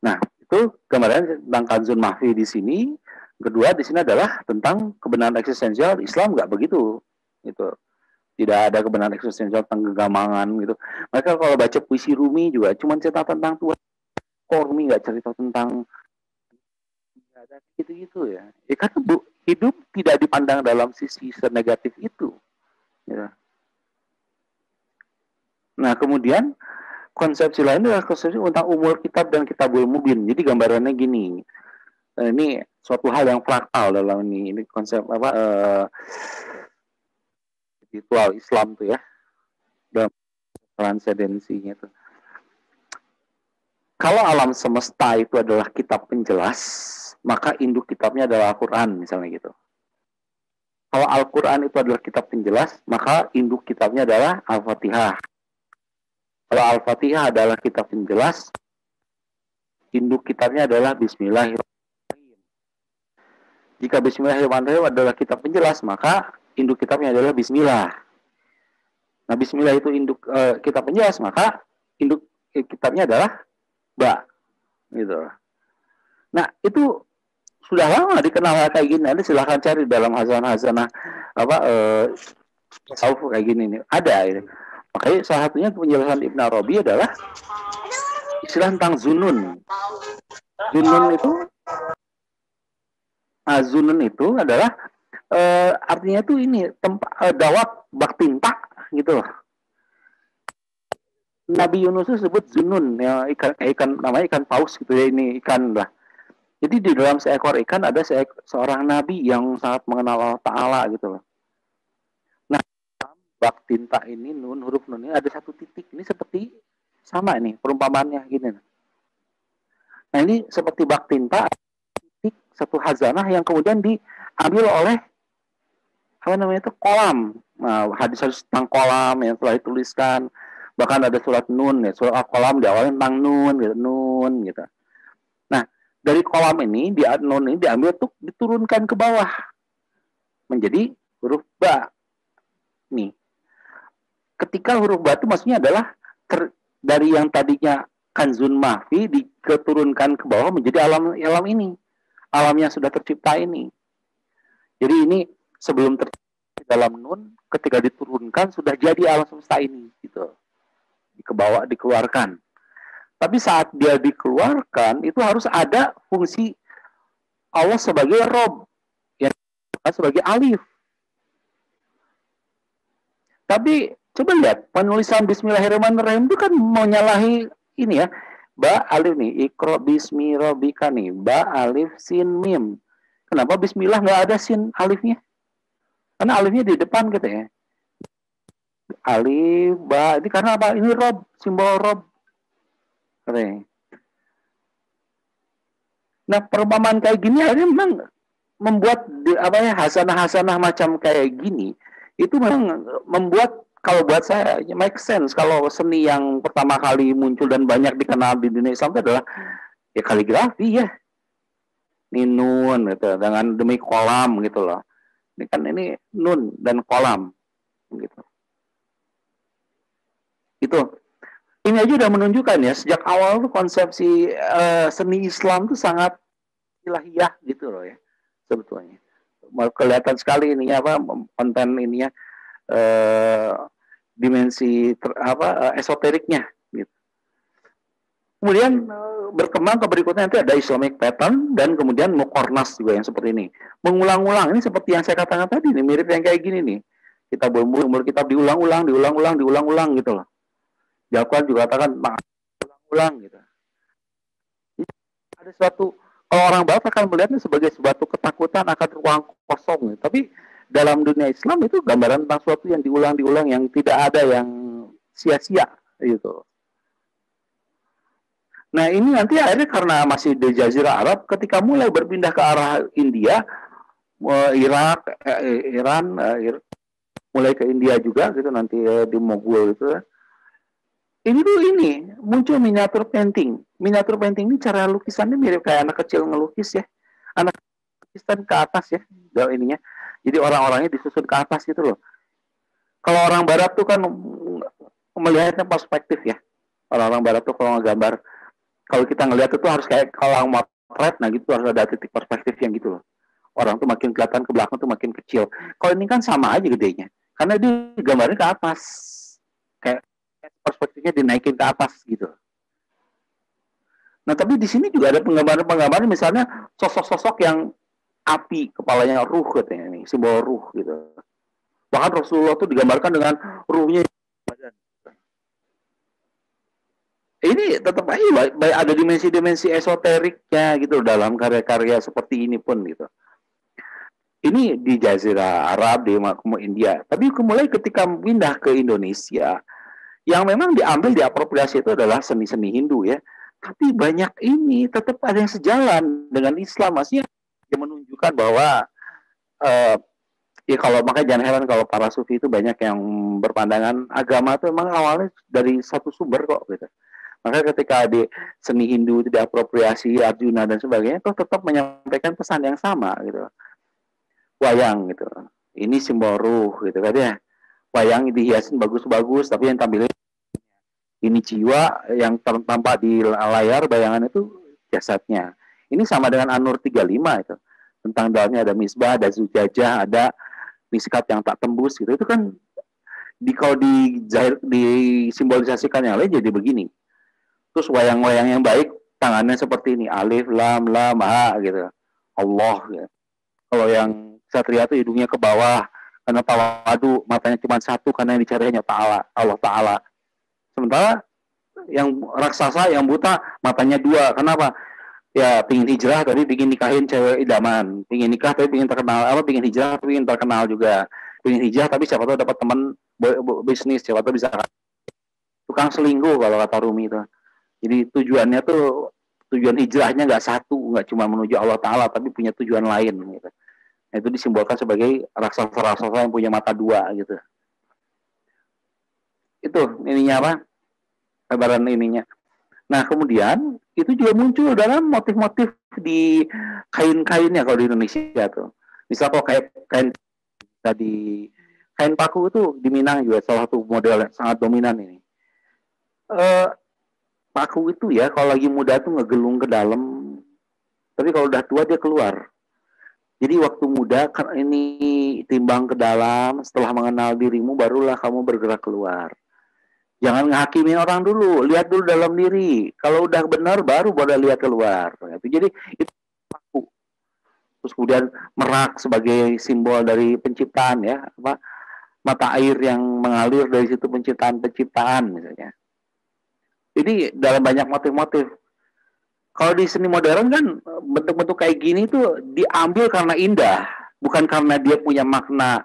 Nah, itu gambaran tentang Kanzun Mahfi di sini. Kedua di sini adalah tentang kebenaran eksistensial. Islam nggak begitu, gitu. Tidak ada kebenaran eksistensial tentang kegamangan gitu. Mereka kalau baca puisi Rumi juga cuma cerita tentang Tuhan. Rumi nggak cerita tentang gitu-gitu ya. Karena hidup tidak dipandang dalam sisi senegatif itu. Ya. Nah kemudian konsepsi lain adalah konsepsi tentang umul kitab dan kitabul mubin. Jadi gambarannya gini, ini suatu hal yang fraktal dalam ini konsep spiritual Islam tuh ya, dalam transendensinya itu. Kalau alam semesta itu adalah kitab penjelas, maka induk kitabnya adalah Al-Quran misalnya gitu. Kalau Al-Quran itu adalah kitab penjelas, maka induk kitabnya adalah Al-Fatihah. Kalau Al-Fatihah adalah kitab penjelas, induk kitabnya adalah Bismillahirrahmanirrahim. Jika Bismillahirrahmanirrahim adalah kitab penjelas, maka induk kitabnya adalah Bismillah. Nah, Bismillah itu induk kitab penjelas, maka induk kitabnya adalah Ba. Gitu. Nah, itu sudah lama dikenal kayak gini. Nanti silahkan cari dalam hazanah tasawuf kayak gini nih. Ada ini. Makanya salah satunya penjelasan Ibn Arabi adalah istilah tentang zunun. Zunun itu adalah artinya itu ini dawat baktinta gitu loh. Nabi Yunus itu sebut zunun ya, ikan namanya ikan paus gitu ya, ini ikan lah. Jadi di dalam seekor ikan ada seorang nabi yang sangat mengenal Allah Ta'ala gitu loh. Nah, bak tinta ini huruf nun ini ada satu titik. Ini seperti sama ini perumpamannya gini. Nah ini seperti bak tinta, titik satu hazanah yang kemudian diambil oleh kolam. Nah, hadis tentang kolam yang telah dituliskan. Bahkan ada surat Nun ya, surat Al-Qalam di awalnya tentang Nun gitu. Nah, dari kolam ini di Nun ini diambil tuh diturunkan ke bawah menjadi huruf ba. Nih, ketika huruf ba itu maksudnya adalah dari yang tadinya kanzun mahfi diketurunkan ke bawah menjadi alam ini, alam yang sudah tercipta ini. Jadi ini sebelum tercipta dalam Nun, ketika diturunkan sudah jadi alam semesta ini gitu. Dikebawa, dikeluarkan. Tapi saat dia dikeluarkan itu harus ada fungsi Allah sebagai Rob, yang sebagai alif. Tapi coba lihat penulisan Bismillahirrahmanirrahim itu kan mau nyalahi ini ya, ba alif nih, ikro bismi robika nih, ba alif sin mim. Kenapa Bismillah nggak ada sin alifnya? Karena alifnya di depan gitu ya. Alif, ba, ini karena apa? Ini Rob, simbol Rob. Nah, perumpamaan kayak gini akhirnya memang membuat hasanah-hasanah macam kayak gini itu memang membuat, kalau buat saya make sense kalau seni yang pertama kali muncul dan banyak dikenal di dunia Islam itu adalah ya kaligrafi ya. Ini nun gitu, dengan demi kolam gitu loh. Ini kan ini nun dan kolam gitu. Itu. Ini aja udah menunjukkan ya, sejak awal tuh konsepsi seni Islam tuh sangat ilahiyah gitu loh ya, sebetulnya. Kelihatan sekali ini apa konten ininya, dimensi esoteriknya gitu. Kemudian berkembang ke berikutnya nanti ada Islamic pattern dan kemudian mukornas juga yang seperti ini. Mengulang-ulang, ini seperti yang saya katakan tadi, ini mirip yang kayak gini nih. Kita berumur kita diulang-ulang gitu loh. Jalkuan juga katakan ulang gitu. Ada suatu, kalau orang barat akan melihatnya sebagai suatu ketakutan akan ruang kosong. Tapi dalam dunia Islam itu gambaran tentang suatu yang diulang yang tidak ada yang sia-sia gitu. Nah ini nanti akhirnya karena masih di Jazirah Arab, ketika mulai berpindah ke arah India, Irak, Iran, mulai ke India juga gitu nanti di Mogul gitu. Ini muncul miniatur painting. Miniatur painting ini cara lukisannya mirip kayak anak kecil ngelukis ya. Anak lukisan ke atas ya, ininya. Jadi orang-orangnya disusun ke atas gitu loh. Kalau orang barat tuh kan melihatnya perspektif ya. Orang-orang barat tuh kalau ngegambar, kalau kita ngelihat itu harus kayak kalau motret, nah gitu harus ada titik perspektif yang gitu loh. Orang tuh makin kelihatan ke belakang tuh makin kecil. Kalau ini kan sama aja gedenya. Karena dia gambarnya ke atas. Kayak perspektifnya dinaikin ke atas gitu. Nah, tapi di sini juga ada penggambaran misalnya sosok-sosok yang api, kepalanya ruh katanya ini, simbol ruh gitu. Bahkan Rasulullah tuh digambarkan dengan ruhnya badan. Ini tetap aja ada dimensi-dimensi esoteriknya gitu dalam karya-karya seperti ini pun gitu. Ini di Jazirah Arab, di India. Tapi mulai ketika pindah ke Indonesia, yang memang diambil diapropriasi itu adalah seni-seni Hindu ya. Tapi banyak ini tetap ada yang sejalan dengan Islam. Maksudnya yang menunjukkan bahwa ya kalau makanya jangan heran kalau para sufi itu banyak yang berpandangan agama itu memang awalnya dari satu sumber kok gitu. Maka ketika di seni Hindu itu diapropriasi Arjuna dan sebagainya, itu tetap menyampaikan pesan yang sama gitu. Wayang gitu. Ini simbol ruh gitu kan ya. Wayang dihiasin bagus-bagus, tapi yang tampilnya ini jiwa, yang tampak di layar bayangan itu jasadnya. Ini sama dengan An-Nur 35 itu. Tentang dalamnya ada misbah, ada zujajah, ada miskat yang tak tembus gitu. Itu kan kalau disimbolisasikan yang lain jadi begini. Terus wayang-wayang yang baik tangannya seperti ini, alif, lam, ha gitu. Allah gitu. Kalau yang satria itu hidungnya ke bawah, karena tawadu, matanya cuma satu karena yang dicari hanya Allah Ta'ala. Sementara yang raksasa, yang buta, matanya dua. Kenapa? Ya pingin hijrah tapi pingin nikahin cewek idaman, pingin nikah tapi pingin terkenal, pingin hijrah tapi pingin terkenal juga, pingin hijrah tapi siapa tahu dapat teman bisnis, siapa tahu bisa tukang selingkuh kalau kata Rumi itu. Jadi tujuan hijrahnya nggak satu, nggak cuma menuju Allah Ta'ala tapi punya tujuan lain gitu. Nah, itu disimbolkan sebagai raksasa-raksasa yang punya mata dua gitu. itu ininya apa? Lebaran ininya. Nah, kemudian itu juga muncul dalam motif-motif di kain-kainnya kalau di Indonesia tuh. Misal kalau kayak kain tadi, kain paku itu di Minang juga salah satu model yang sangat dominan ini. Paku itu ya kalau lagi muda tuh ngegelung ke dalam, tapi kalau udah tua dia keluar. Jadi waktu muda ini timbang ke dalam, setelah mengenal dirimu barulah kamu bergerak keluar. Jangan ngakimin orang dulu, lihat dulu dalam diri. Kalau udah benar baru boleh lihat keluar. Jadi itu paku. Terus kemudian merak sebagai simbol dari penciptaan ya, apa mata air yang mengalir dari situ penciptaan misalnya. Jadi dalam banyak motif-motif. Kalau di seni modern kan bentuk-bentuk kayak gini tuh diambil karena indah, bukan karena dia punya makna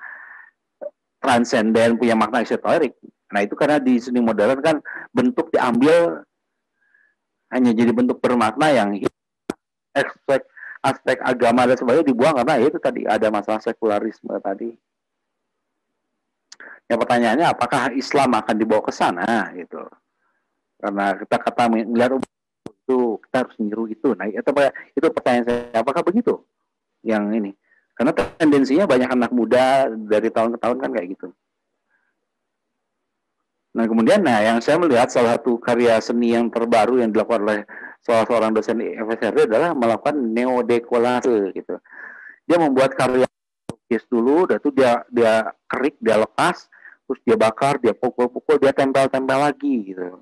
transenden, punya makna esoterik. Nah itu karena di seni modern kan bentuk diambil hanya jadi bentuk bermakna yang aspek agama dan sebagainya dibuang karena itu tadi ada masalah sekularisme tadi. Ya pertanyaannya apakah Islam akan dibawa ke sana gitu? Karena kita kata melihat itu kita harus niru itu. Nah itu pertanyaan saya, apakah begitu? Yang ini, karena tendensinya banyak anak muda dari tahun ke tahun kan kayak gitu. Nah kemudian, yang saya melihat salah satu karya seni yang terbaru yang dilakukan oleh salah seorang dosen di FSRD adalah melakukan neodekolase gitu. Dia membuat karya lukis dulu, dan itu dia kerik, dia lepas, terus dia bakar, dia pukul-pukul, dia tempel-tempel lagi gitu.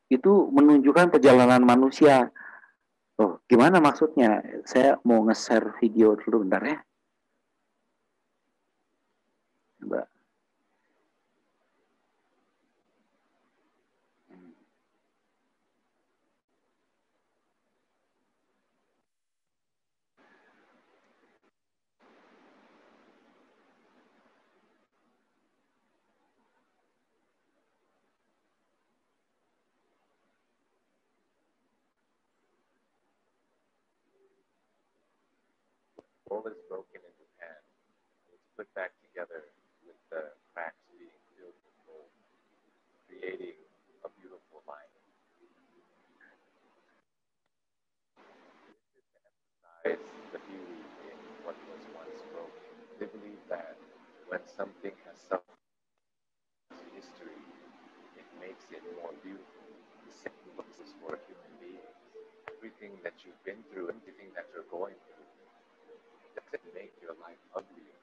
Itu menunjukkan perjalanan manusia. Oh, gimana maksudnya? Saya mau nge-share video dulu bentar ya. Coba. Bowl is broken in Japan. It's put back together with the cracks being filled with gold, creating a beautiful line. This is to emphasize the beauty in what was once broken. They believe that when something has suffered history, it makes it more beautiful. The same goes for human beings. Everything that you've been through, everything that you're going through, doesn't make your life uglier.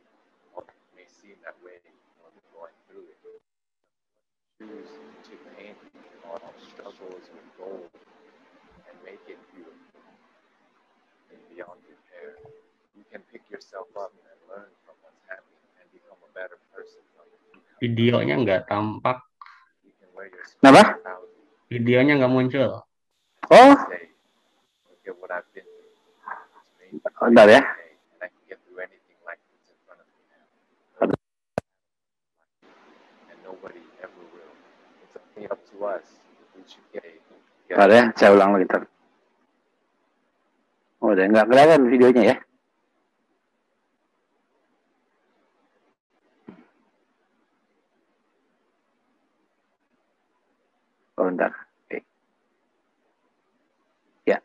Or it may seem that way when you're going through it. Choose to paint all struggles with gold and make it beautiful and beyond repair. You can pick yourself up and learn from what's happening and become a better person from it. Videonya nggak tampak. Kenapa? Videonya nggak muncul. Oh. Say, look at what I've been through. Bentar ya. Bentar ya, saya ulang lagi ntar. Oh, udah nggak kelihatan videonya ya. Oh, bentar. Oke. Ya.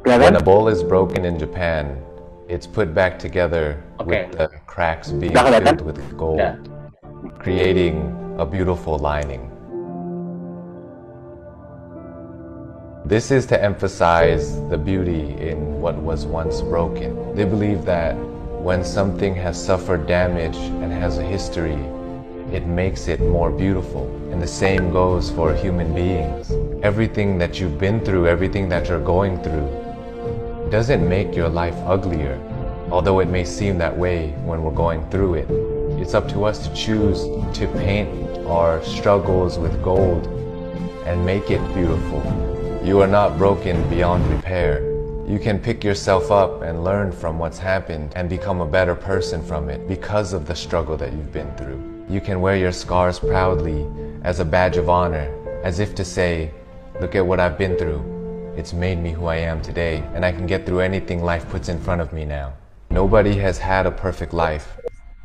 When a bowl is broken in Japan, it's put back together with the cracks being filled with gold, creating a beautiful lining. This is to emphasize the beauty in what was once broken. They believe that when something has suffered damage and has a history, it makes it more beautiful. And the same goes for human beings. Everything that you've been through, everything that you're going through, doesn't make your life uglier, although it may seem that way when we're going through it. It's up to us to choose to paint our struggles with gold and make it beautiful. You are not broken beyond repair. You can pick yourself up and learn from what's happened and become a better person from it because of the struggle that you've been through. You can wear your scars proudly as a badge of honor, as if to say, look at what I've been through. It's made me who I am today, and I can get through anything life puts in front of me now. Nobody has had a perfect life.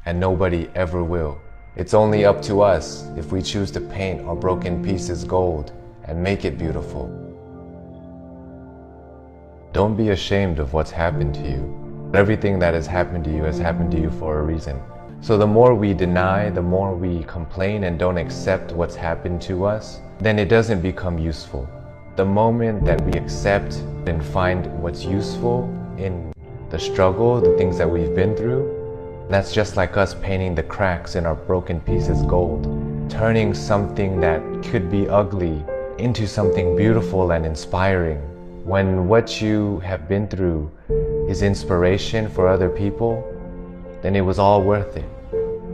and nobody ever will. It's only up to us if we choose to paint our broken pieces gold and make it beautiful. Don't be ashamed of what's happened to you. Everything that has happened to you has happened to you for a reason. So the more we deny, the more we complain and don't accept what's happened to us, then it doesn't become useful. The moment that we accept and find what's useful in the struggle, the things that we've been through, that's just like us painting the cracks in our broken pieces gold, turning something that could be ugly into something beautiful and inspiring. When what you have been through is inspiration for other people, then it was all worth it.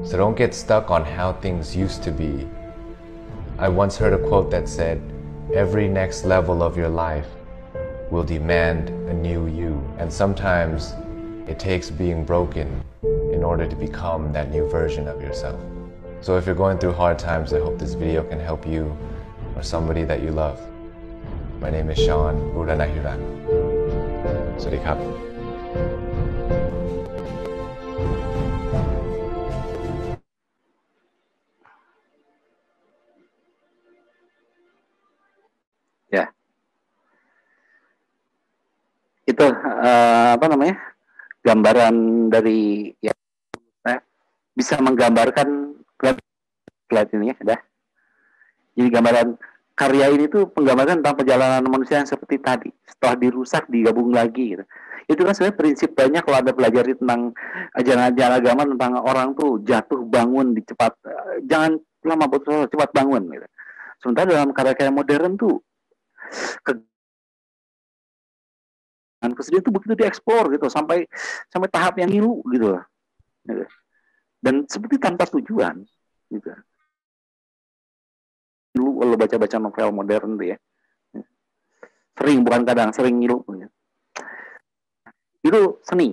So don't get stuck on how things used to be. I once heard a quote that said, "Every next level of your life will demand a new you." And sometimes it takes being broken in order to become that new version of yourself. So if you're going through hard times, I hope this video can help you or somebody that you love. My name is Sean Buranahiran. Sawasdee krap. Ya, itu apa namanya, gambaran dari ya, bisa menggambarkan slide ini ya, dah. Jadi gambaran karya ini tuh penggambaran tentang perjalanan manusia yang seperti tadi, setelah dirusak digabung lagi gitu. Itu kan sebenarnya prinsip banyak kalau Anda pelajari tentang ajaran-ajaran agama tentang orang tuh jatuh bangun di cepat, jangan lama putus, cepat bangun gitu. Sementara dalam karya-karya modern tuh kesedihan tuh begitu dieksplor gitu sampai tahap yang ngilu gitu. Dan seperti tanpa tujuan gitu. Dulu kalau baca-baca novel modern tuh ya, sering, bukan kadang, sering ngilu. Itu seni.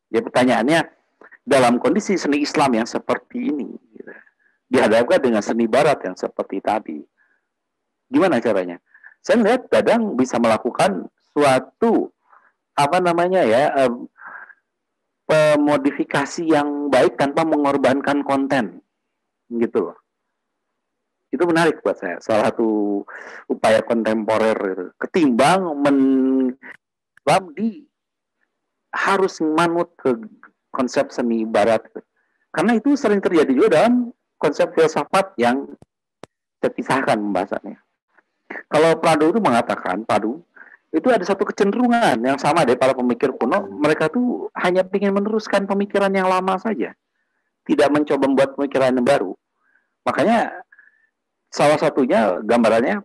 Ya pertanyaannya, dalam kondisi seni Islam yang seperti ini, gitu, dihadapkan dengan seni Barat yang seperti tadi, gimana caranya? Saya melihat kadang bisa melakukan suatu apa namanya ya, pemodifikasi yang baik tanpa mengorbankan konten, gitu loh. Itu menarik buat saya, salah satu upaya kontemporer gitu. Ketimbang harus manut ke konsep seni Barat, karena itu sering terjadi juga dalam konsep filsafat yang terpisahkan pembahasannya. Kalau Prado itu mengatakan, itu ada satu kecenderungan yang sama dari para pemikir kuno, mereka tuh hanya ingin meneruskan pemikiran yang lama saja, tidak mencoba membuat pemikiran yang baru. Makanya salah satunya gambarannya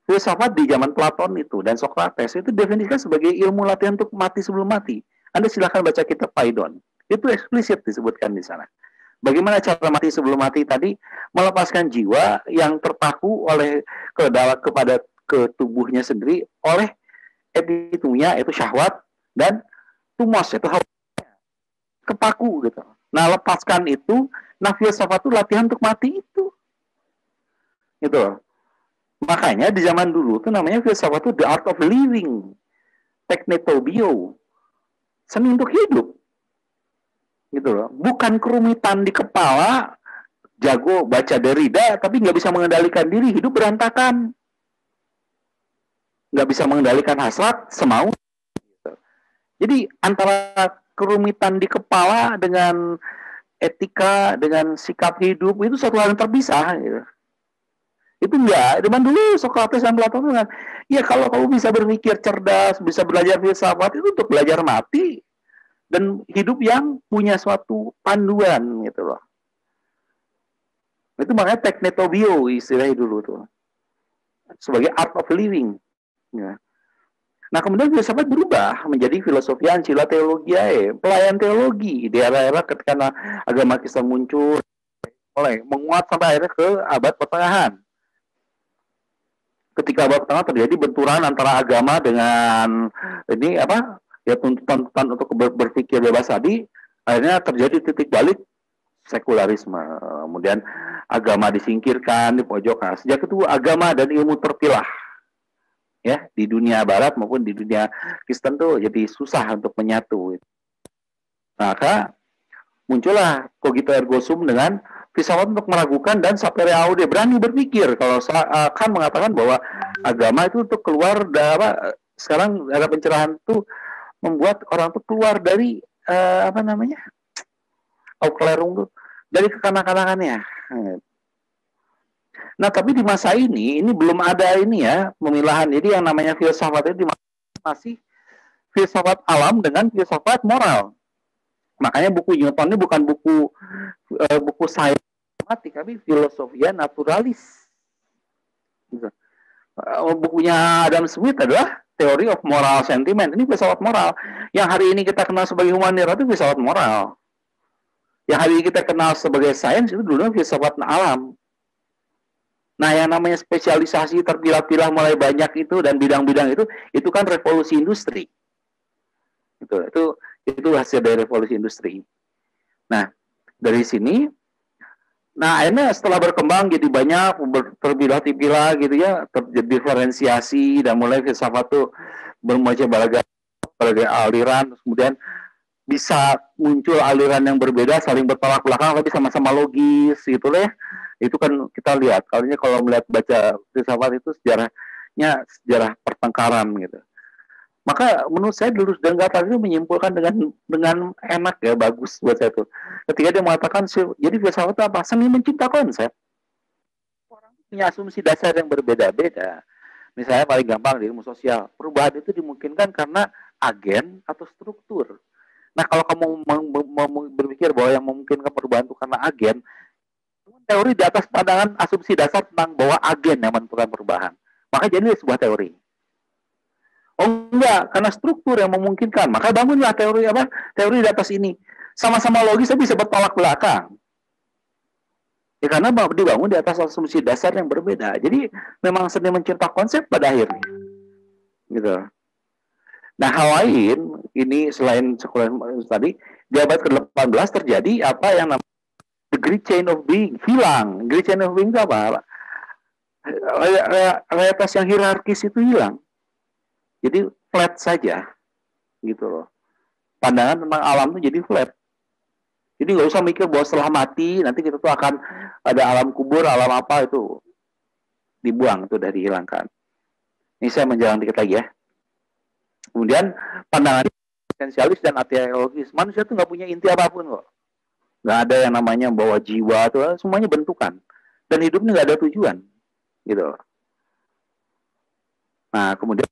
filsafat di zaman Platon itu dan Socrates itu definisikan sebagai ilmu latihan untuk mati sebelum mati. Anda silahkan baca kitab Phaidon. Itu eksplisit disebutkan di sana. Bagaimana cara mati sebelum mati tadi? Melepaskan jiwa yang terpaku oleh kepada tubuhnya sendiri oleh epitunya, itu syahwat, dan tumos, itu hawa, kepaku gitu. Nah, lepaskan itu, nah filsafat itu latihan untuk mati itu. Gitu. Makanya di zaman dulu tuh namanya filsafat itu the art of living, teknetobio, seni untuk hidup, gitu loh. Bukan kerumitan di kepala, jago baca Derrida tapi nggak bisa mengendalikan diri, hidup berantakan, nggak bisa mengendalikan hasrat, semau. Gitu. Jadi antara kerumitan di kepala dengan etika, dengan sikap hidup itu satu hal yang terpisah. Gitu. Itu enggak, zaman dulu Socrates dan Plato kan, ya kalau kamu bisa berpikir cerdas, bisa belajar filsafat, itu untuk belajar mati dan hidup yang punya suatu panduan gitu loh. Itu makanya teknetobio istilahnya dulu tuh, sebagai art of living. Ya. Nah kemudian filsafat berubah menjadi filosofi ancilla theologiae, pelayan teologi di era-era ketika agama Kristen muncul, mulai menguat sampai akhirnya ke abad pertengahan. Ketika abad pertengahan terjadi benturan antara agama dengan ini apa ya, tuntutan untuk berpikir bebas tadi, akhirnya terjadi titik balik sekularisme. Kemudian agama disingkirkan, dipojokkan. Sejak itu agama dan ilmu terpilah. Ya, di dunia Barat maupun di dunia Kristen tuh jadi susah untuk menyatu. Maka muncullah cogito ergo sum dengan filsafat untuk meragukan dan sapere aude, berani berpikir. Kalau akan mengatakan bahwa agama itu untuk keluar dari sekarang ada pencerahan itu membuat orang tuh keluar dari Auklerung tuh dari kekanak-kanakannya. Nah, tapi di masa ini belum ada ini ya, pemilahan. Jadi yang namanya filsafat itu masih filsafat alam dengan filsafat moral. Makanya buku Newton ini bukan buku sains matematik, tapi filosofia naturalis. Bukunya Adam Smith adalah Theory of Moral Sentiment. Ini filsafat moral. Yang hari ini kita kenal sebagai humaniora itu filsafat moral. Yang hari ini kita kenal sebagai sains itu dulu filsafat alam. Nah, yang namanya spesialisasi terpilah-pilah mulai banyak itu dan bidang-bidang itu kan revolusi industri. Itu hasil dari revolusi industri. Nah, dari sini, akhirnya setelah berkembang jadi banyak terpilah-pilah gitu ya, terjadi diferensiasi dan mulai filsafat itu bermacam berbagai aliran, kemudian bisa muncul aliran yang berbeda saling bertolak belakang tapi sama-sama logis gitu ya. Itu kan kita lihat kalau melihat baca filsafat itu sejarahnya sejarah pertengkaran gitu. Maka menurut saya dulu dan Gatal itu menyimpulkan dengan enak ya, bagus buat saya itu. Ketika dia mengatakan jadi filsafat itu apa? Seni mencipta konsep. Orang punya asumsi dasar yang berbeda-beda. Misalnya paling gampang di ilmu sosial, perubahan itu dimungkinkan karena agen atau struktur. Nah, kalau kamu berpikir bahwa yang memungkinkan perubahan itu karena agen, teori di atas pandangan asumsi dasar tentang bahwa agen yang menentukan perubahan. Maka jadi sebuah teori. Oh enggak, karena struktur yang memungkinkan. Maka bangunlah teori di atas ini. Sama-sama logis tapi bisa bertolak belakang. Ya karena dibangun di atas asumsi dasar yang berbeda. Jadi memang seni mencipta konsep pada akhirnya. Gitu. Nah, hal lain ini selain sekuler tadi, di abad ke-18 terjadi apa yang namanya the great chain of being hilang. Great chain of being itu apa? Realitas yang hierarkis itu hilang. Jadi flat saja, gitu loh. Pandangan tentang alam itu jadi flat. Jadi nggak usah mikir bahwa setelah mati nanti kita tuh akan ada alam kubur, alam apa itu dibuang, itu udah dihilangkan. Ini saya menjalan dikit lagi ya. Kemudian pandangan esensialis dan ateologis. Manusia tuh nggak punya inti apapun kok. Nggak ada yang namanya bahwa jiwa itu semuanya bentukan dan hidupnya nggak ada tujuan gitu. Nah, kemudian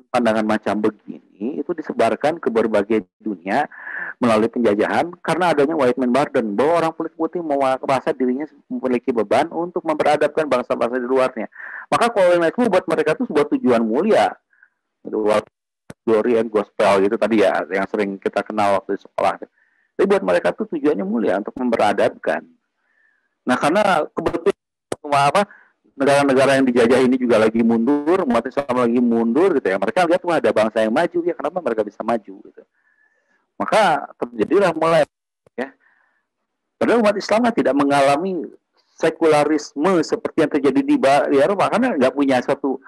pandangan macam begini itu disebarkan ke berbagai dunia melalui penjajahan karena adanya white man burden, bahwa orang kulit putih merasa dirinya memiliki beban untuk memperadabkan bangsa-bangsa di luarnya. Maka kolonialisme buat mereka itu sebuah tujuan mulia. Itu glory and gospel gitu tadi ya, yang sering kita kenal waktu di sekolah. Tapi buat mereka tuh tujuannya mulia untuk memperadabkan. Nah, karena kebetulan negara-negara yang dijajah ini juga lagi mundur, umat Islam lagi mundur gitu ya. Mereka lihat wah ada bangsa yang maju ya, kenapa mereka bisa maju gitu. Maka terjadilah mulai ya. Padahal umat Islam kan tidak mengalami sekularisme seperti yang terjadi di Eropa karena nggak punya suatu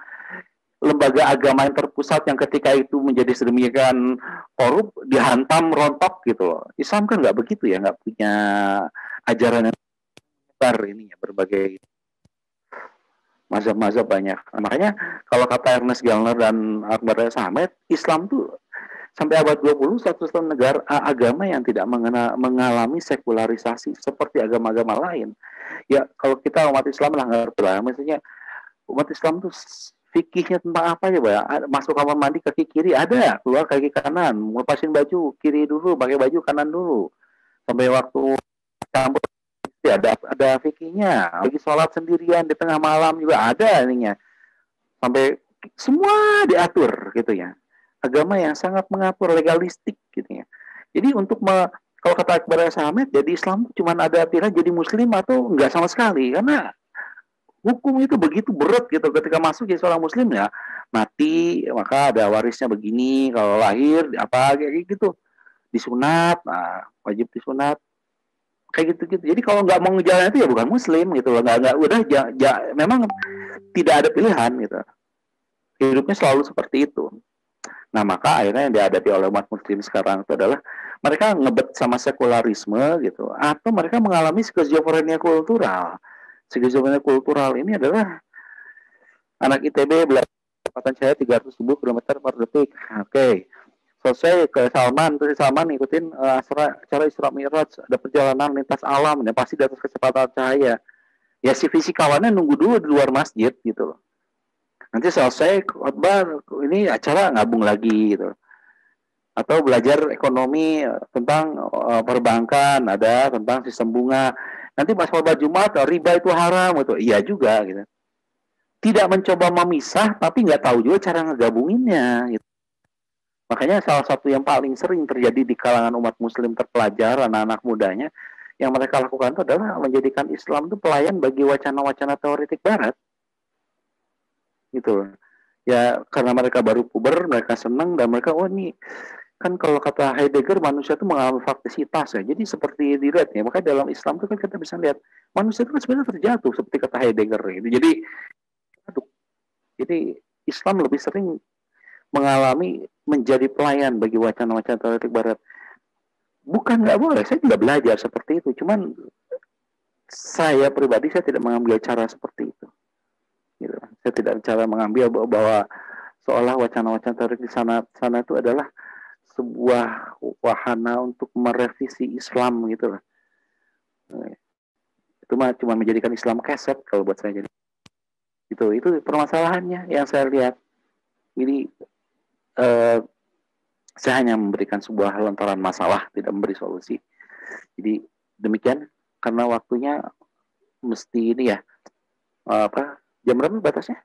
lembaga agama yang terpusat yang ketika itu menjadi sedemikian korup dihantam rontok gitu loh. Islam kan nggak begitu ya, nggak punya ajaran yang besar ini ya, berbagai mazhab-mazhab banyak. Nah, makanya kalau kata Ernest Gellner dan Akbar Samet, Islam tuh sampai abad 20 satu negara agama yang tidak mengalami sekularisasi seperti agama-agama lain. Ya kalau kita umat Islam lah ngerti lah, maksudnya umat Islam tuh fikihnya tentang apa ya, Pak? Masuk kamar mandi kaki kiri ada, keluar kaki kanan, lepasin baju kiri dulu, pakai baju kanan dulu. Sampai waktu campur ada fikihnya. Lagi sholat sendirian di tengah malam juga ada ininya. Sampai semua diatur gitu ya. Agama yang sangat mengatur, legalistik gitu ya. Jadi untuk kalau kata Akbar Samet, jadi Islam cuma ada pilihan jadi Muslim atau enggak sama sekali, karena hukum itu begitu berat gitu. Ketika masuk jadi seorang Muslim ya mati, maka ada warisnya begini, kalau lahir apa kayak gitu, disunat, nah wajib disunat kayak gitu-gitu. Jadi kalau nggak mau ngejalan itu ya bukan Muslim gitu loh, nggak udah memang tidak ada pilihan gitu. Hidupnya selalu seperti itu. Nah, maka akhirnya yang dihadapi oleh umat muslim sekarang itu adalah mereka ngebet sama sekularisme gitu, atau mereka mengalami skizofrenia kultural. Skizofrenia kultural ini adalah anak ITB belajar kecepatan cahaya 300.000 km per detik. Oke. Selesai ke Salman, terus Salman ngikutin cara Isra Mi'raj, ada perjalanan lintas alam, ya pasti di atas kecepatan cahaya. Ya si fisikawannya nunggu dulu di luar masjid gitu loh. Nanti selesai khotbah, ini acara ngabung lagi gitu. Atau belajar ekonomi tentang perbankan, ada tentang sistem bunga. Nanti pas khotbah Jumat, riba itu haram gitu. Iya juga gitu. Tidak mencoba memisah, tapi nggak tahu juga cara ngegabunginnya gitu. Makanya salah satu yang paling sering terjadi di kalangan umat muslim terpelajar, anak-anak mudanya, yang mereka lakukan itu adalah menjadikan Islam itu pelayan bagi wacana-wacana teoretik barat. Gitu. Ya, karena mereka baru puber, mereka senang, dan mereka, oh ini, kan kalau kata Heidegger, manusia itu mengalami faktisitas ya. Jadi seperti dilihat ya, makanya dalam Islam itu kan kita bisa lihat, manusia itu kan sebenarnya terjatuh, seperti kata Heidegger. Gitu. Jadi Islam lebih sering mengalami menjadi pelayan bagi wacana-wacana teoretik barat. Bukan nggak boleh, saya juga belajar seperti itu. Cuman saya pribadi saya tidak mengambil cara seperti itu. Gitu. Saya tidak cara mengambil bahwa seolah wacana-wacana teoretik di sana itu adalah sebuah wahana untuk merevisi Islam gitu lah. Itu mah cuma menjadikan Islam keset kalau buat saya jadi. Itu permasalahannya yang saya lihat. Jadi saya hanya memberikan sebuah lontaran masalah, tidak memberi solusi. Jadi demikian, karena waktunya mesti ini ya, jam berapa batasnya?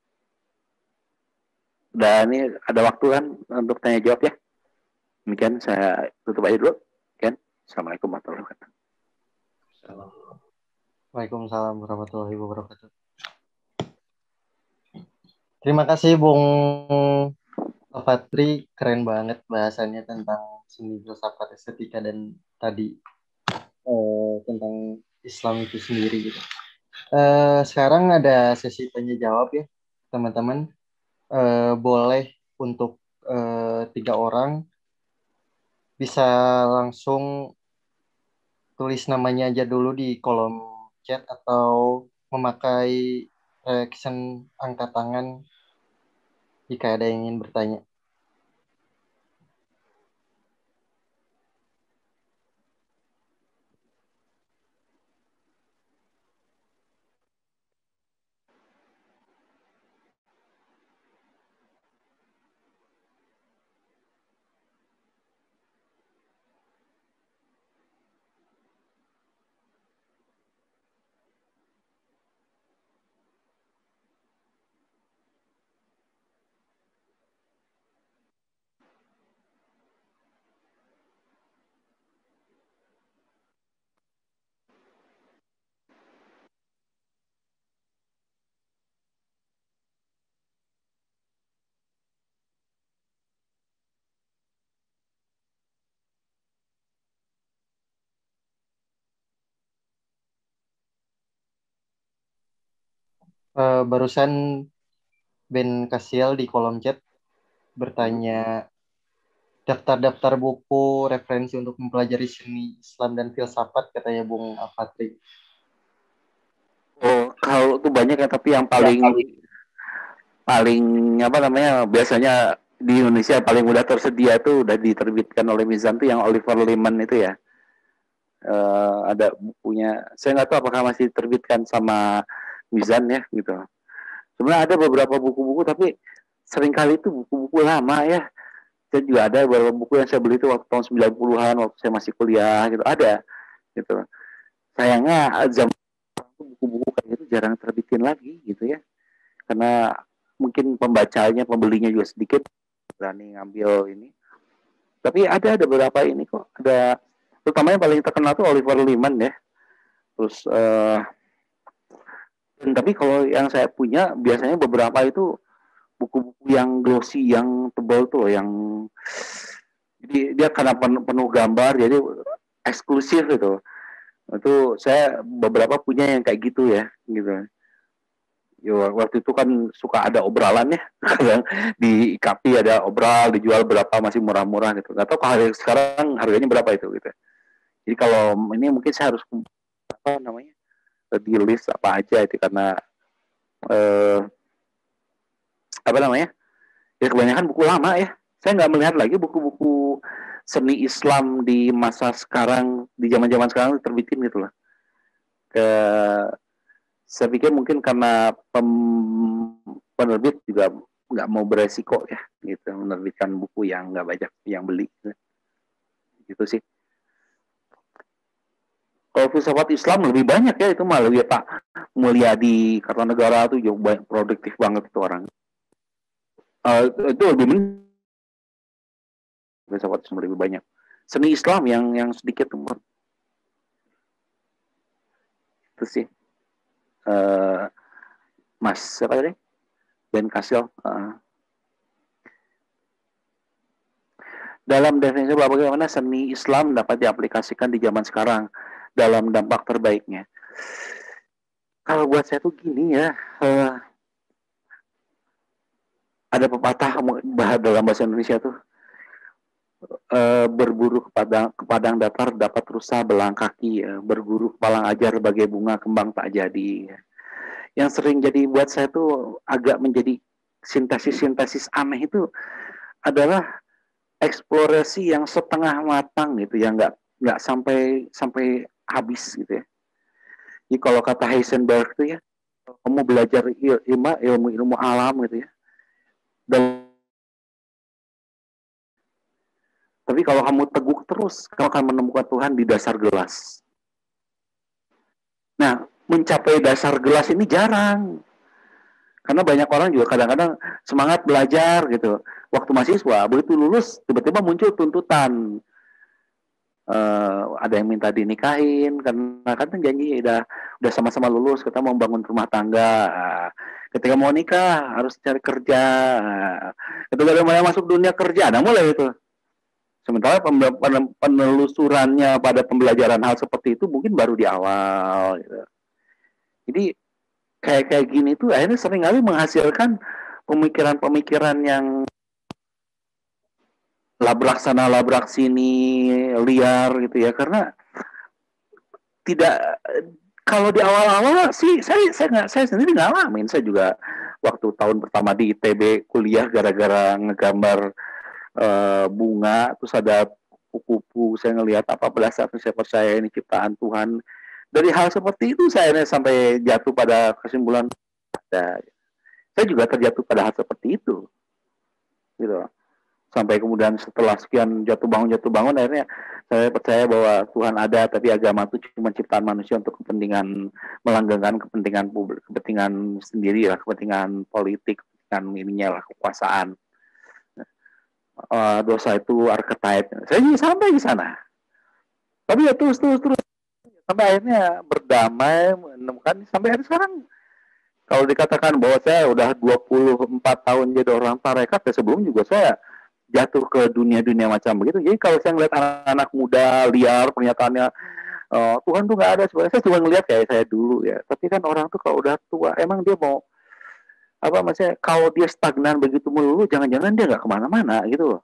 Dan ini ada waktu kan untuk tanya jawab ya. Demikian saya tutup aja dulu. Kan? Assalamualaikum warahmatullahi wabarakatuh. Waalaikumsalam warahmatullahi wabarakatuh. Terima kasih Bung Fatri, keren banget bahasannya tentang seni filsafat estetika dan tadi tentang Islam itu sendiri gitu. Sekarang ada sesi tanya jawab ya teman-teman. Boleh untuk 3 orang bisa langsung tulis namanya aja dulu di kolom chat atau memakai reaction angkat tangan jika ada yang ingin bertanya. Barusan Ben Kasiel di kolom chat bertanya daftar-daftar buku referensi untuk mempelajari seni Islam dan filsafat katanya Bung Al-Fatri. Oh, kalau itu banyak ya, tapi yang paling apa namanya, biasanya di Indonesia paling mudah tersedia itu udah diterbitkan oleh Mizan tuh yang Oliver Leaman itu ya. Ada bukunya, saya nggak tahu apakah masih diterbitkan sama Mizan ya gitu. Sebenarnya ada beberapa buku-buku, tapi seringkali itu buku-buku lama ya. Saya juga ada beberapa buku yang saya beli itu waktu tahun 90-an, waktu saya masih kuliah gitu, ada gitu. Sayangnya zaman buku-buku kayak itu jarang terbitin lagi gitu ya, karena mungkin pembelinya juga sedikit berani ngambil ini. Tapi ada beberapa ini kok, ada terutama yang paling terkenal tuh Oliver Leaman ya. Terus tapi kalau yang saya punya biasanya beberapa itu buku-buku yang glossy, yang tebal tuh, yang jadi dia karena penuh gambar jadi eksklusif itu saya beberapa punya yang kayak gitu ya gitu. Ya, waktu itu kan suka ada obralan ya, kadang di IKP ada obral dijual berapa masih murah-murah gitu. Nggak tahu kalau sekarang harganya berapa itu gitu. Jadi kalau ini mungkin saya harus apa namanya di list apa aja itu karena apa namanya ya kebanyakan buku lama ya. Saya nggak melihat lagi buku-buku seni Islam di masa sekarang di zaman-zaman sekarang terbitin gitu lah. Saya pikir mungkin karena penerbit juga nggak mau beresiko ya gitu menerbitkan buku yang nggak banyak yang beli gitu sih. Kalau filsafat Islam lebih banyak ya itu malah ya Pak Mulyadi Kartanegara tuh jauh banyak produktif banget itu orang. Itu lebih filsafat Islam lebih banyak. Seni Islam yang sedikit tuh. Itu sih. Mas siapa tadi? Ben Kasil. Dalam definisi bagaimana seni Islam dapat diaplikasikan di zaman sekarang dalam dampak terbaiknya. Kalau buat saya tuh gini ya, ada pepatah dalam bahasa Indonesia tuh, berburu ke padang datar dapat rusa belang kaki, berguru ke palang ajar bagai bunga kembang tak jadi. Yang sering jadi buat saya tuh agak menjadi sintesis aneh itu adalah eksplorasi yang setengah matang gitu ya, nggak sampai habis gitu ya. Jadi kalau kata Heisenberg tuh ya, kamu belajar ilmu alam gitu ya, tapi kalau kamu teguk terus, kamu akan menemukan Tuhan di dasar gelas. Nah, mencapai dasar gelas ini jarang. Karena banyak orang juga kadang-kadang semangat belajar gitu. Waktu mahasiswa, begitu lulus, tiba-tiba muncul tuntutan. Ada yang minta dinikahin, karena kan janji udah sama-sama lulus, kita mau bangun rumah tangga. Ketika mau nikah, harus cari kerja. Ketika udah mulai masuk dunia kerja, nah mulai itu. Sementara penelusurannya pada pembelajaran hal seperti itu mungkin baru di awal. Gitu. Jadi kayak gini tuh akhirnya seringkali menghasilkan pemikiran-pemikiran yang labrak sana labrak sini liar gitu ya, karena tidak kalau di awal-awal sih saya sendiri ngalamin. Saya juga waktu tahun pertama di ITB kuliah gara-gara ngegambar bunga, terus ada kupu-kupu, saya ngelihat apa berdasar saya percaya ini ciptaan Tuhan. Dari hal seperti itu saya sampai jatuh pada kesimpulan ada. Saya juga terjatuh pada hal seperti itu, gitu. Sampai kemudian setelah sekian jatuh bangun akhirnya saya percaya bahwa Tuhan ada, tapi agama itu cuma ciptaan manusia untuk kepentingan melanggengkan kepentingan publik, kepentingan sendiri lah, kepentingan politik, kepentingan ininya lah, kekuasaan. Dosa itu archetype. Saya juga sampai di sana. Tapi ya terus sampai akhirnya berdamai menemukan sampai hari sekarang. Kalau dikatakan bahwa saya udah 24 tahun jadi orang tarekat, ya sebelum juga saya jatuh ke dunia-dunia macam begitu. Jadi kalau saya ngeliat anak-anak muda liar pernyataannya Tuhan tuh nggak ada, sebenarnya saya cuma ngeliat kayak saya dulu ya. Tapi kan orang tuh kalau udah tua, emang dia mau apa maksudnya? Kalau dia stagnan begitu melulu, jangan-jangan dia nggak kemana-mana gitu loh.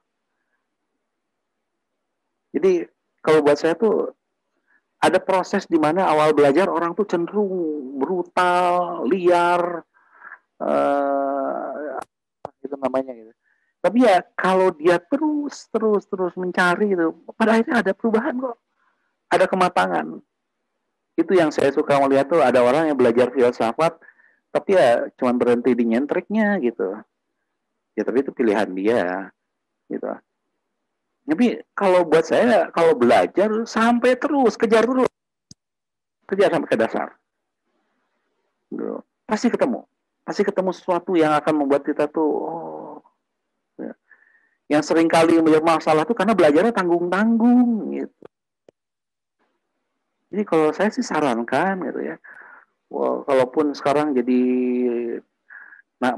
Jadi kalau buat saya tuh ada proses di mana awal belajar orang tuh cenderung brutal, liar, itu namanya gitu. Tapi ya kalau dia terus mencari itu, pada akhirnya ada perubahan kok, ada kematangan. Itu yang saya suka melihat tuh, ada orang yang belajar filsafat, tapi ya cuma berhenti di nyentriknya gitu. Ya tapi itu pilihan dia, gitu. Tapi kalau buat saya, kalau belajar sampai terus, kejar sampai ke dasar. Gitu. Pasti ketemu sesuatu yang akan membuat kita tuh ya. Yang sering kali menjadi masalah tuh karena belajarnya tanggung-tanggung gitu. Jadi kalau saya sih sarankan gitu ya, kalaupun sekarang jadi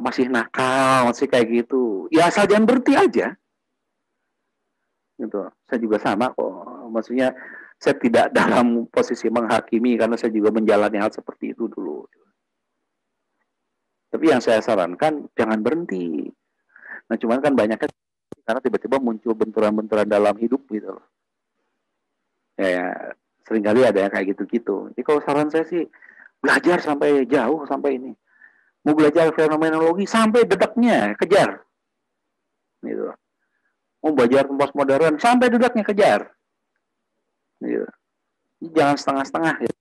masih nakal, masih kayak gitu, ya asal jangan berhenti aja. Gitu. Saya juga sama kok. Maksudnya saya tidak dalam posisi menghakimi karena saya juga menjalani hal seperti itu dulu. Tapi yang saya sarankan jangan berhenti. Nah, cuman kan banyaknya karena tiba-tiba muncul benturan-benturan dalam hidup gitu loh. Ya, seringkali ada yang kayak gitu-gitu. Jadi kalau saran saya sih belajar sampai jauh sampai ini. Mau belajar fenomenologi sampai dedaknya kejar. Gitu. Mau belajar postmodern sampai dedaknya kejar. Gitu. Jangan setengah-setengah. Gitu.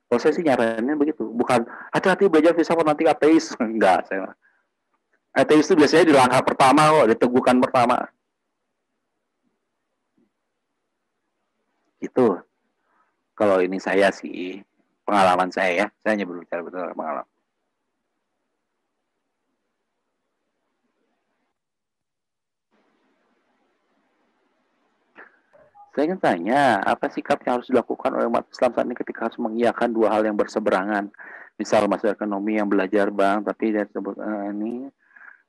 Kalau saya sih nyaraninnya begitu. Bukan hati-hati belajar filsafat nanti ateis. Enggak, saya. Ateis itu biasanya di langkah pertama kok, di tegukan pertama. Gitu. Kalau ini saya sih, pengalaman saya ya. Saya hanya berbicara betul pengalaman. Saya ingin tanya, apa sikap yang harus dilakukan oleh umat Islam saat ini ketika harus mengiyakan dua hal yang berseberangan? Misal mahasiswa ekonomi yang belajar bang, tapi dia sebut ini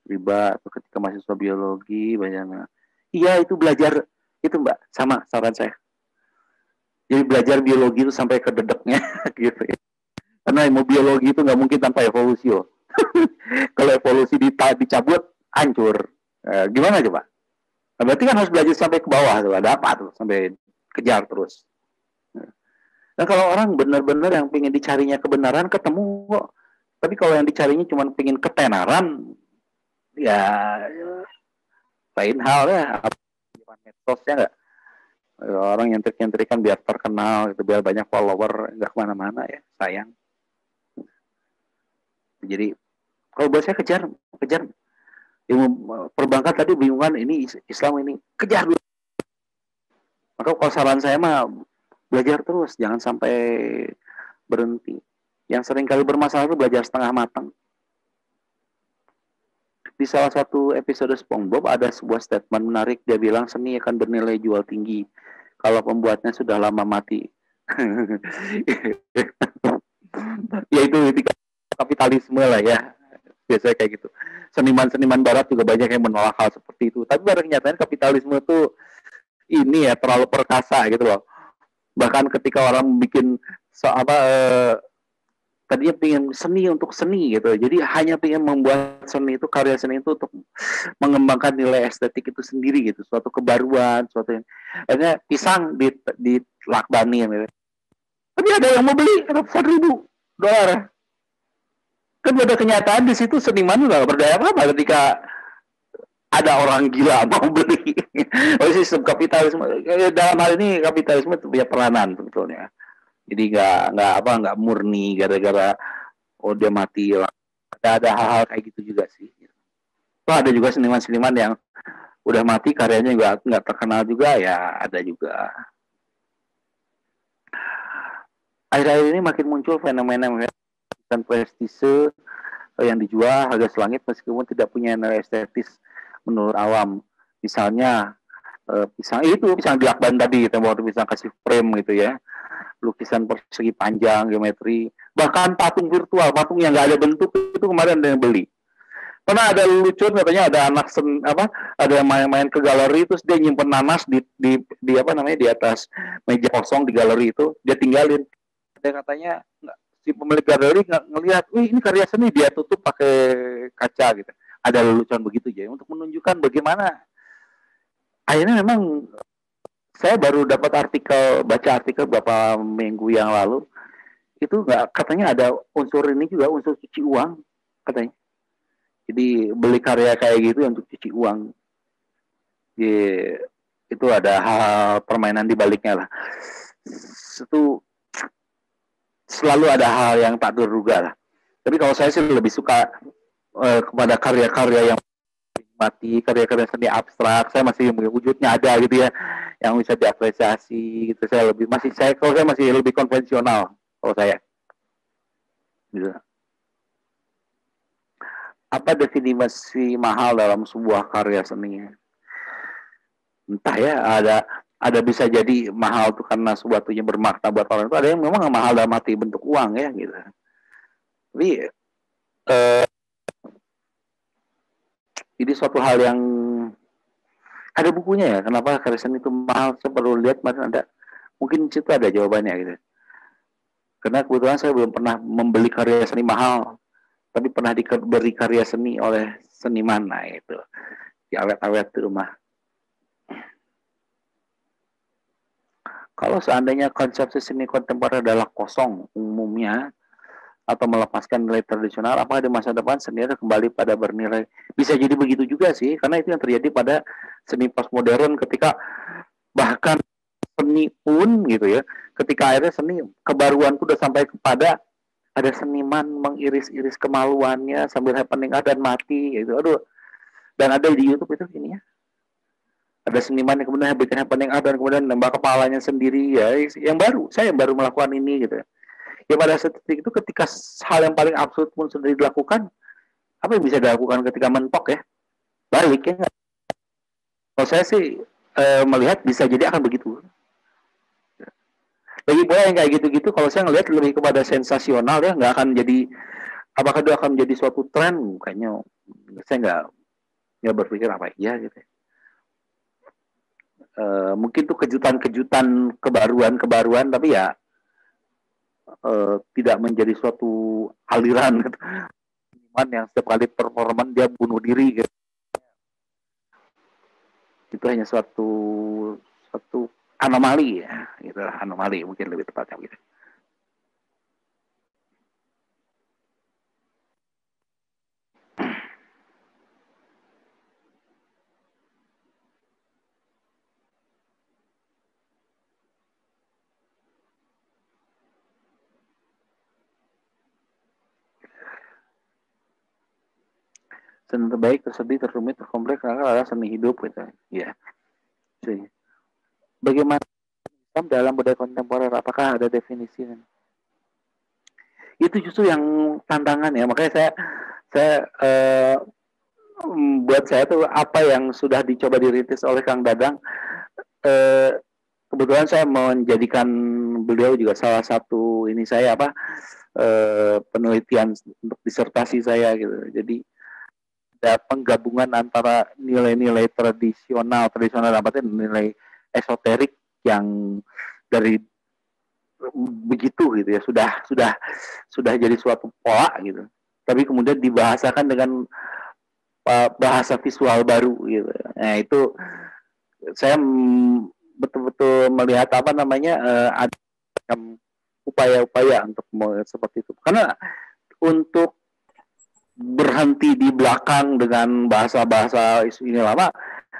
riba, atau ketika mahasiswa biologi, banyak. Iya itu belajar, itu mbak, sama saran saya. Jadi belajar biologi itu sampai ke dedeknya, gitu ya. Karena ilmu biologi itu nggak mungkin tanpa evolusi loh. Kalau evolusi dicabut, hancur. Gimana coba? Nah, berarti kan harus belajar sampai ke bawah tuh, ada apa tuh sampai kejar terus. Dan kalau orang benar-benar yang pengen dicarinya kebenaran ketemu kok. Tapi kalau yang dicarinya cuma pengen ketenaran, ya lain hal ya. Medsosnya nggak. Orang yang trik-trikan biar terkenal, gitu, biar banyak follower, nggak kemana-mana ya, sayang. Jadi kalau buat saya kejar ilmu perbankan tadi bingungan ini Islam ini kejar dulu. Maka kalau saran saya mah belajar terus, jangan sampai berhenti. Yang sering kali bermasalah itu belajar setengah matang. Di salah satu episode SpongeBob ada sebuah statement menarik, dia bilang seni akan bernilai jual tinggi kalau pembuatnya sudah lama mati. Yaitu kapitalisme lah ya. Biasanya kayak gitu. Seniman-seniman barat juga banyak yang menolak hal seperti itu. Tapi pada kenyataannya kapitalisme itu ini ya terlalu perkasa gitu loh. Bahkan ketika orang bikin tadinya pengen seni untuk seni gitu. Jadi hanya pengen membuat seni itu, karya seni itu untuk mengembangkan nilai estetik itu sendiri gitu. Suatu kebaruan, suatu yang akhirnya pisang dilakbani gitu. Tapi ada yang mau beli $1,000. Kan pada kenyataan di situ seniman nggak berdaya apa ketika ada orang gila mau beli. Oh, sistem kapitalisme dalam hal ini kapitalisme itu punya peranan sebetulnya. Jadi nggak murni gara-gara dia mati. Ada hal-hal kayak gitu juga sih. Tuh ada juga seniman-seniman yang udah mati karyanya juga nggak terkenal juga ya, ada juga. Akhir-akhir ini makin muncul fenomena dan prestise yang dijual harga selangit meskipun tidak punya nilai estetis menurut awam. Misalnya pisang dilakban tadi, pisang kasih frame gitu ya, lukisan persegi panjang, geometri, bahkan patung virtual, patung yang nggak ada bentuk itu kemarin ada yang beli. Karena ada lucu katanya ada anak ada yang main-main ke galeri terus dia nyimpen nanas di atas meja kosong di galeri itu, dia tinggalin. Dia katanya si pemilik galeri nggak ngelihat, ini karya seni, dia tutup pakai kaca gitu. Ada lelucon begitu ya untuk menunjukkan bagaimana. Akhirnya memang saya baru dapat baca artikel beberapa minggu yang lalu itu katanya ada unsur ini juga, unsur cuci uang katanya. Jadi beli karya kayak gitu untuk cuci uang. Itu ada hal permainan di baliknya lah. Itu selalu ada hal yang tak terduga lah. Tapi kalau saya sih lebih suka kepada karya-karya yang mati, karya-karya seni abstrak. Saya masih wujudnya ada gitu ya, yang bisa diapresiasi gitu. Saya masih lebih konvensional kalau saya. Gitu. Apa definisi mahal dalam sebuah karya seni? Entah ya, ada bisa jadi mahal tuh karena sesuatunya bermakna buat orang itu, ada yang memang mahal dalam arti bentuk uang ya gitu. Tapi ini suatu hal yang ada bukunya ya, kenapa karya seni itu mahal. Saya perlu lihat, mungkin situ ada jawabannya gitu. Karena kebetulan saya belum pernah membeli karya seni mahal, tapi pernah diberi karya seni oleh seniman. Nah itu diawet-awet di rumah. Kalau seandainya konsepsi seni kontemporer adalah kosong umumnya atau melepaskan nilai tradisional, apakah di masa depan seni akan kembali pada bernilai? Bisa jadi begitu juga sih, karena itu yang terjadi pada seni postmodern ketika bahkan seni pun gitu ya, ketika akhirnya seni kebaruan itu udah sampai kepada ada seniman mengiris-iris kemaluannya sambil happening dan mati gitu. Aduh, dan ada di YouTube itu ini ya. Ada seniman yang kemudian bikin happening dan kemudian nembak kepalanya sendiri ya. Saya yang baru melakukan ini gitu. Ya pada saat itu ketika hal yang paling absurd pun sudah dilakukan, apa yang bisa dilakukan ketika mentok ya? Balik ya. Kalau saya sih melihat bisa jadi akan begitu. Bagi bola yang kayak gitu-gitu, kalau saya ngelihat lebih kepada sensasional ya, nggak akan jadi, apakah itu akan menjadi suatu tren? Kayaknya saya nggak berpikir apa ya gitu. Mungkin tuh kejutan-kejutan, kebaruan-kebaruan, tapi ya tidak menjadi suatu aliran gitu. Yang setiap kali performan dia bunuh diri gitu. Itu hanya suatu anomali ya, gitu, anomali mungkin lebih tepatnya gitu. Seni terbaik, tersedih, terrumit, terkompleks adalah seni hidup gitu. Ya. Jadi, bagaimana dalam budaya kontemporer, apakah ada definisi? Itu justru yang tantangan ya. Makanya buat saya tuh apa yang sudah dicoba dirintis oleh Kang Dadang, kebetulan saya menjadikan beliau juga salah satu ini saya penelitian untuk disertasi saya gitu. Jadi ada penggabungan antara nilai-nilai tradisional dapat nilai esoterik yang dari begitu gitu ya sudah jadi suatu pola gitu. Tapi kemudian dibahasakan dengan bahasa visual baru gitu. Nah itu saya betul-betul melihat ada upaya-upaya untuk seperti itu. Karena untuk berhenti di belakang dengan bahasa-bahasa ini lama,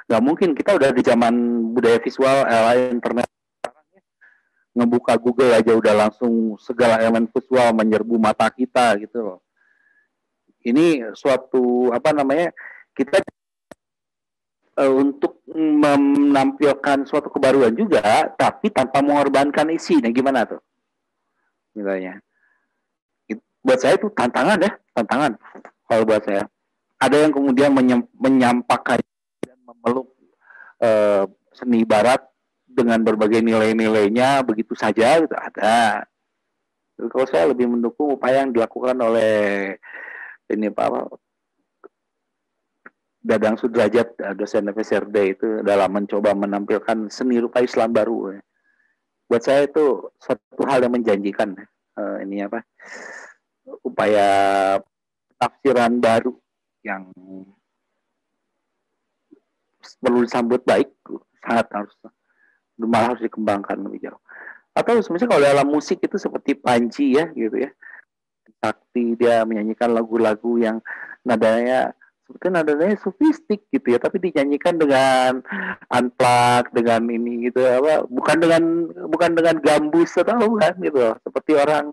nggak mungkin. Kita udah di zaman budaya visual, internet, ngebuka Google aja udah langsung segala elemen visual menyerbu mata kita gitu loh. Ini suatu kita untuk menampilkan suatu kebaruan juga, tapi tanpa mengorbankan isi. Nah gimana tuh? Misalnya, buat saya itu tantangan kalau buat saya. Ada yang kemudian menyampaikan dan memeluk seni barat dengan berbagai nilai-nilainya begitu saja gitu, ada. Jadi, kalau saya lebih mendukung upaya yang dilakukan oleh ini Dadang Sudrajat, dosen FSRD itu dalam mencoba menampilkan seni rupa Islam baru. Buat saya itu suatu hal yang menjanjikan. Upaya tafsiran baru yang perlu disambut baik, sangat harus dikembangkan lebih jauh. Atau sebenarnya kalau dalam musik itu seperti Panji ya gitu ya, Sakti, dia menyanyikan lagu-lagu yang nadanya sofistik gitu ya, tapi dinyanyikan dengan unplugged, dengan ini gitu bukan dengan gambus atau bukan gitu loh. Seperti orang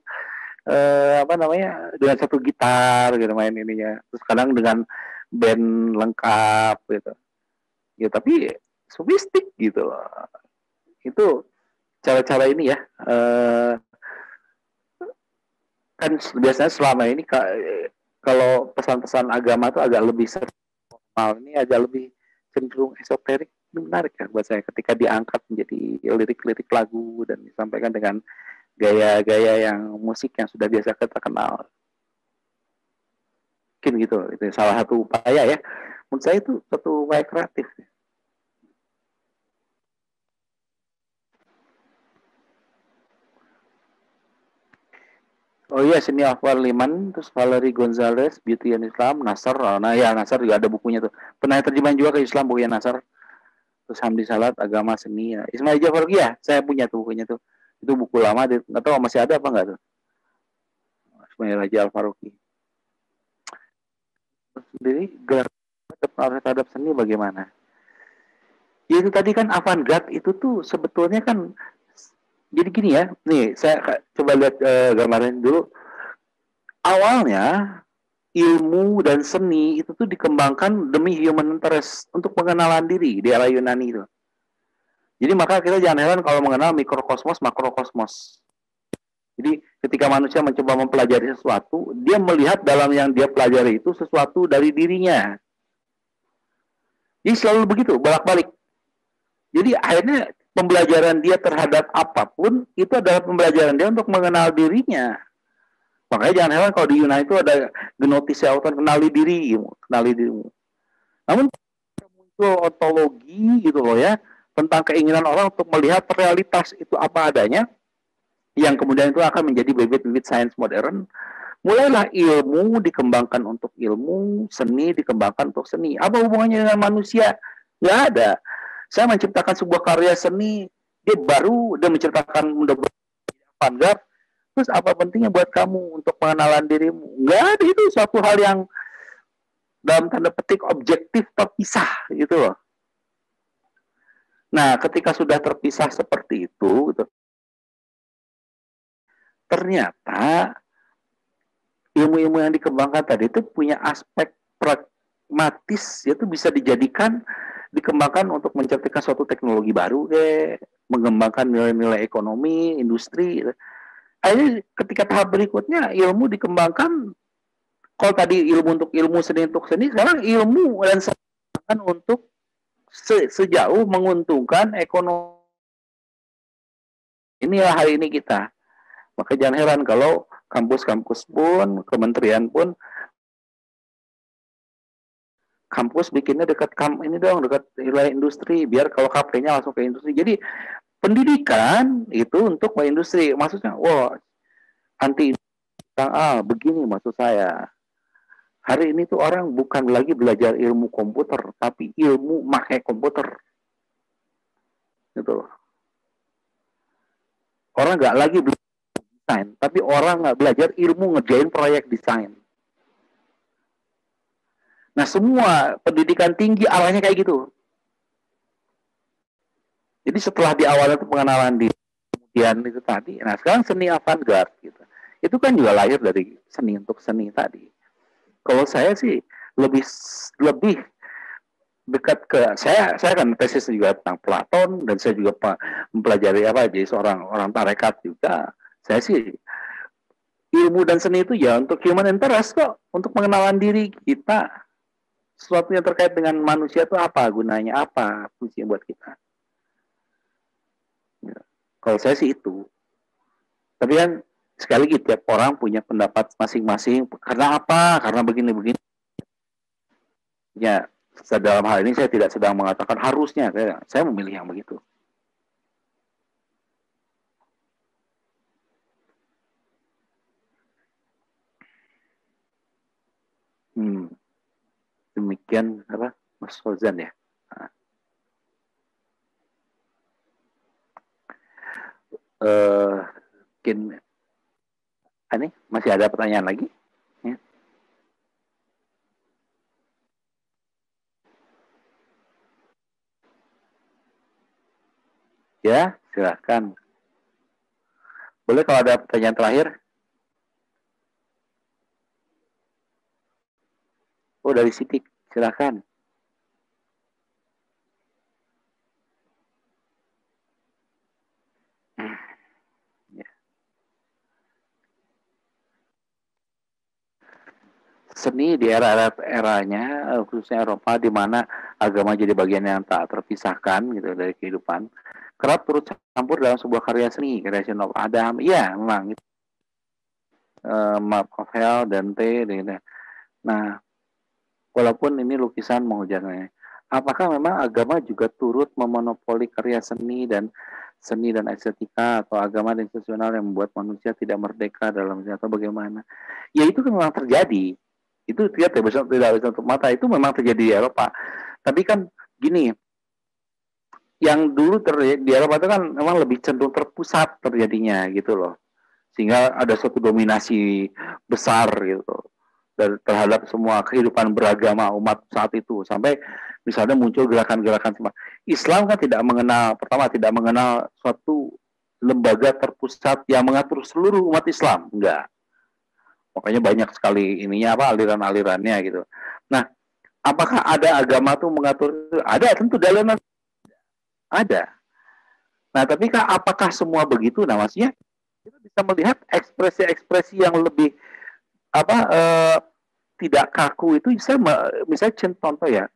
dengan satu gitar gitu main ininya, terus kadang dengan band lengkap gitu ya, tapi sofistik gitu loh. Itu cara-cara ini ya, kan biasanya selama ini kalau pesan-pesan agama itu agak lebih formal, ini agak lebih cenderung esoterik. Ini menarik kan buat saya ketika diangkat menjadi lirik-lirik lagu dan disampaikan dengan gaya-gaya yang musik yang sudah biasa kita kenal. Mungkin gitu, itu salah satu upaya ya. Menurut saya itu satu upaya kreatif. Oh iya, seni Alvar Liman, terus Valery Gonzalez, Beauty and Islam, Nasr. Oh, nah ya, Nasr juga ada bukunya tuh. Pernah terjemahan juga ke Islam bukunya Nasr. Terus Hamdi Salat, Agama Seni. Ya. Ismail Jafargi ya, saya punya tuh bukunya tuh. Itu buku lama, nggak tahu masih ada apa nggak tuh. Ismail Haji Al-Faruqi. Sendiri gelar terhadap seni bagaimana? Ya itu tadi kan avant-garde itu tuh sebetulnya kan jadi gini ya. Nih saya coba lihat gambaran dulu. Awalnya ilmu dan seni itu tuh dikembangkan demi human interest untuk pengenalan diri di era Yunani itu. Jadi maka kita jangan heran kalau mengenal mikrokosmos, makrokosmos. Jadi ketika manusia mencoba mempelajari sesuatu, dia melihat dalam yang dia pelajari itu sesuatu dari dirinya. Jadi selalu begitu, bolak-balik. Jadi akhirnya pembelajaran dia terhadap apapun itu adalah pembelajaran dia untuk mengenal dirinya. Makanya jangan heran kalau di Yunani itu ada genotisya, kenali diri, kenali dirimu. Namun muncul ontologi gitu loh ya, tentang keinginan orang untuk melihat realitas itu apa adanya, yang kemudian itu akan menjadi bibit-bibit sains modern. Mulailah ilmu dikembangkan untuk ilmu, seni dikembangkan untuk seni. Apa hubungannya dengan manusia? Nggak ada. Saya menciptakan sebuah karya seni, dia menciptakan avant-garde. Terus apa pentingnya buat kamu untuk pengenalan dirimu? Nggak ada, itu suatu hal yang dalam tanda petik objektif terpisah gitu loh. Nah, ketika sudah terpisah seperti itu, ternyata ilmu-ilmu yang dikembangkan tadi itu punya aspek pragmatis, yaitu bisa dikembangkan untuk menciptakan suatu teknologi baru, mengembangkan nilai-nilai ekonomi, industri. Akhirnya ketika tahap berikutnya ilmu dikembangkan, kalau tadi ilmu untuk ilmu, seni untuk seni, sekarang ilmu dan seni untuk sejauh menguntungkan ekonomi. Inilah hari ini kita. Maka jangan heran kalau kampus-kampus pun, kementerian pun, kampus bikinnya dekat wilayah industri, biar kalau KP-nya langsung ke industri. Jadi pendidikan itu untuk industri. Maksudnya, anti begini maksud saya. Hari ini tuh orang bukan lagi belajar ilmu komputer, tapi ilmu pakai komputer. Gitu loh. Orang nggak lagi belajar desain, tapi orang nggak belajar ilmu ngerjain proyek desain. Nah, semua pendidikan tinggi arahnya kayak gitu. Jadi setelah di awal itu pengenalan diri, kemudian itu tadi, nah sekarang seni avant-garde gitu. Itu kan juga lahir dari seni untuk seni tadi. Kalau saya sih lebih dekat ke saya kan tesis juga tentang Platon, dan saya juga mempelajari jadi seorang orang tarekat juga. Saya sih ilmu dan seni itu ya untuk human interest kok, untuk pengenalan diri kita. Sesuatu yang terkait dengan manusia itu apa gunanya, apa fungsinya buat kita. Ya. Kalau saya sih itu. Tapi kan sekali lagi tiap orang punya pendapat masing-masing. Karena apa? Karena begini-begini. Ya, dalam hal ini saya tidak sedang mengatakan harusnya. Saya memilih yang begitu. Demikian apa, Mas Fauzan ya. Mungkin ini masih ada pertanyaan lagi? Ya, silakan. Boleh kalau ada pertanyaan terakhir? Oh, dari Sitik, silakan. Seni di eranya khususnya Eropa, di mana agama jadi bagian yang tak terpisahkan gitu dari kehidupan, kerap turut campur dalam sebuah karya seni, Creation of Adam. Iya, memang itu. Machiavelli, Dante, gitu. Nah, walaupun ini lukisan menghujatnya, apakah memang agama juga turut memonopoli karya seni dan seni dan estetika atau agama dan institusional yang membuat manusia tidak merdeka dalam atau bagaimana. Ya itu kan memang terjadi. Itu tidak bisa tutup mata, itu memang terjadi di Eropa. Tapi kan gini, yang dulu di Eropa itu kan memang lebih cenderung terpusat terjadinya gitu loh. Sehingga ada suatu dominasi besar gitu terhadap semua kehidupan beragama umat saat itu, sampai misalnya muncul gerakan-gerakan Islam kan tidak mengenal suatu lembaga terpusat yang mengatur seluruh umat Islam, enggak. Makanya banyak sekali aliran-alirannya gitu. Nah, apakah ada agama tuh mengatur? Ada, tentu dalam ada. Nah, tapi apakah semua begitu? Nah, maksudnya kita bisa melihat ekspresi-ekspresi yang lebih tidak kaku itu misalnya contoh ya,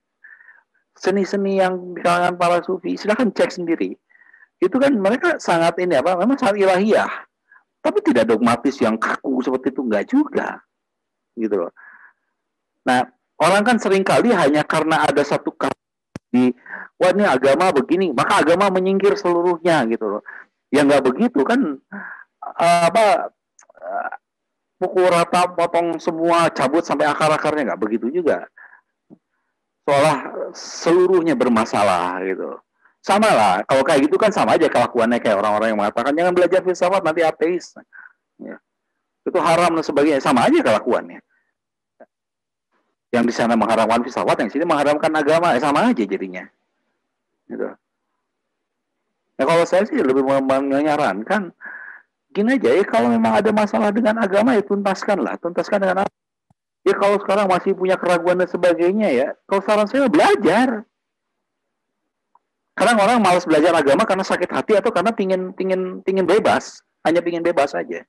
seni-seni yang di kalangan para sufi, silahkan cek sendiri. Itu kan mereka sangat memang sangat ilahiyah, tapi tidak dogmatis yang kaku seperti itu, enggak juga, gitu loh. Nah, orang kan seringkali hanya karena ada satu wah ini agama begini, maka agama menyingkir seluruhnya, gitu loh. Ya nggak begitu kan, pukul rata, potong semua, cabut sampai akar-akarnya, nggak begitu juga. Seolah seluruhnya bermasalah gitu. Sama lah, kalau kayak gitu kan sama aja kelakuannya kayak orang-orang yang mengatakan jangan belajar filsafat nanti ateis. Ya. Itu haram dan sebagainya, sama aja kelakuannya. Yang di sana mengharamkan filsafat, yang di sini mengharamkan agama, sama aja jadinya. Gitu. Nah kalau saya sih lebih menyarankan gini aja ya, kalau memang ada masalah dengan agama ya tuntaskan dengan apa? Ya kalau sekarang masih punya keraguan dan sebagainya ya, kalau saran saya belajar. Kadang orang malas belajar agama karena sakit hati atau karena pingin bebas, hanya pingin bebas aja.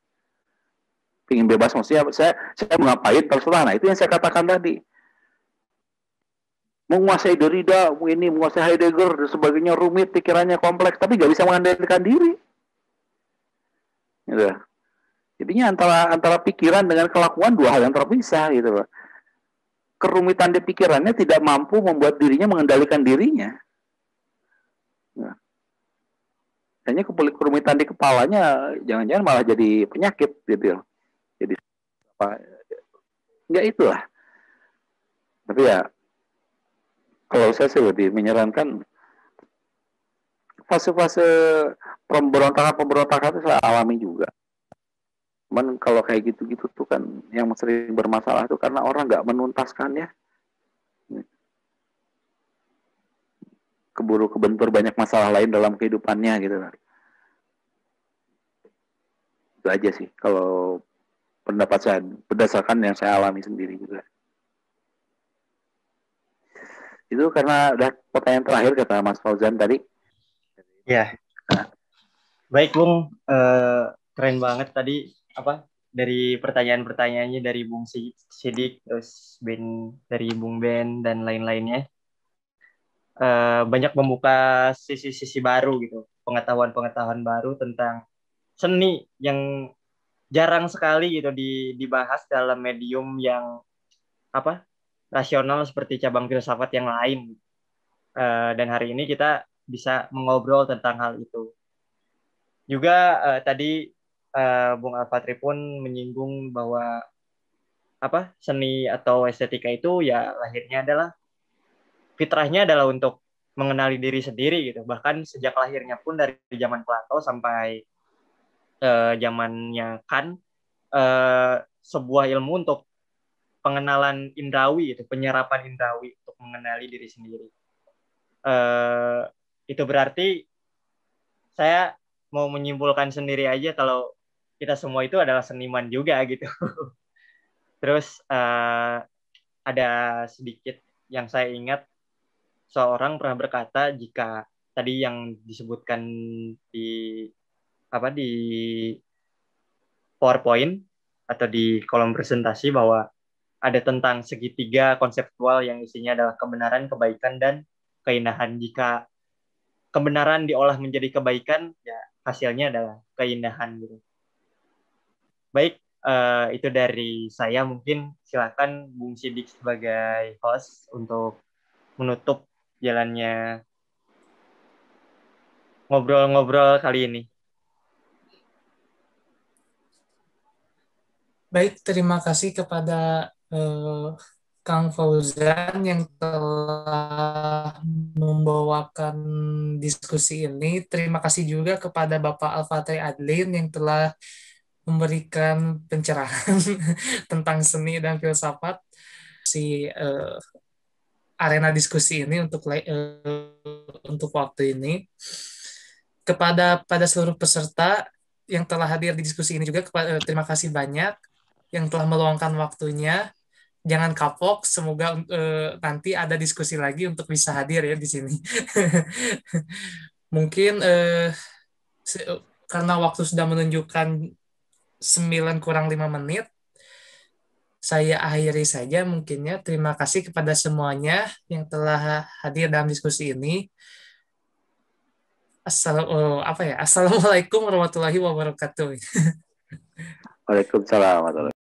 Pingin bebas maksudnya saya mau ngapain terserah. Nah itu yang saya katakan tadi. Menguasai Derrida, menguasai Heidegger dan sebagainya, rumit, pikirannya kompleks, tapi nggak bisa mengendalikan diri. Gitu. Jadinya antara pikiran dengan kelakuan dua hal yang terpisah gitu loh. Kerumitan di pikirannya tidak mampu membuat dirinya mengendalikan dirinya. Nah, hanya kerumitan di kepalanya jangan-jangan malah jadi penyakit gitu. Jadi apa? Enggak itulah. Tapi ya kalau saya sih lebih menyarankan fase-fase pemberontakan itu saya alami juga. Cuman kalau kayak gitu-gitu tuh kan yang sering bermasalah tuh karena orang nggak menuntaskannya. Keburu kebentur banyak masalah lain dalam kehidupannya gitu. Itu aja sih kalau pendapat saya berdasarkan yang saya alami sendiri juga. Itu karena udah pertanyaan terakhir kata Mas Fauzan tadi. Ya. Baik Bung, keren banget tadi dari pertanyaan-pertanyaannya dari Bung Sidik, terus dari Bung Ben dan lain-lainnya. Banyak membuka sisi-sisi baru gitu, pengetahuan-pengetahuan baru tentang seni yang jarang sekali gitu dibahas dalam medium yang rasional seperti cabang filsafat yang lain. Dan hari ini kita bisa mengobrol tentang hal itu. Juga tadi Bung Alfatri pun menyinggung bahwa seni atau estetika itu ya lahirnya adalah fitrahnya adalah untuk mengenali diri sendiri gitu. Bahkan sejak lahirnya pun dari zaman Plato sampai zamannya Kant, sebuah ilmu untuk pengenalan indrawi itu, penyerapan indrawi untuk mengenali diri sendiri. Itu berarti saya mau menyimpulkan sendiri aja kalau kita semua itu adalah seniman juga gitu. Terus ada sedikit yang saya ingat, seorang pernah berkata jika tadi yang disebutkan di PowerPoint atau di kolom presentasi bahwa ada tentang segitiga konseptual yang isinya adalah kebenaran, kebaikan, dan keindahan. Jika kebenaran diolah menjadi kebaikan, ya hasilnya adalah keindahan gitu. Baik, itu dari saya. Mungkin silakan Bung Sidik sebagai host untuk menutup jalannya ngobrol-ngobrol kali ini. Baik, terima kasih kepada Kang Fauzan yang telah membawakan diskusi ini. Terima kasih juga kepada Bapak Al-Fatih Adlin yang telah memberikan pencerahan tentang seni dan filsafat arena diskusi ini untuk waktu ini. Pada seluruh peserta yang telah hadir di diskusi ini juga terima kasih banyak yang telah meluangkan waktunya. Jangan kapok, semoga nanti ada diskusi lagi untuk bisa hadir ya di sini. Mungkin karena waktu sudah menunjukkan 9:05, saya akhiri saja mungkinnya. Terima kasih kepada semuanya yang telah hadir dalam diskusi ini. Assalamualaikum warahmatullahi wabarakatuh. Waalaikumsalam warahmatullahi wabarakatuh.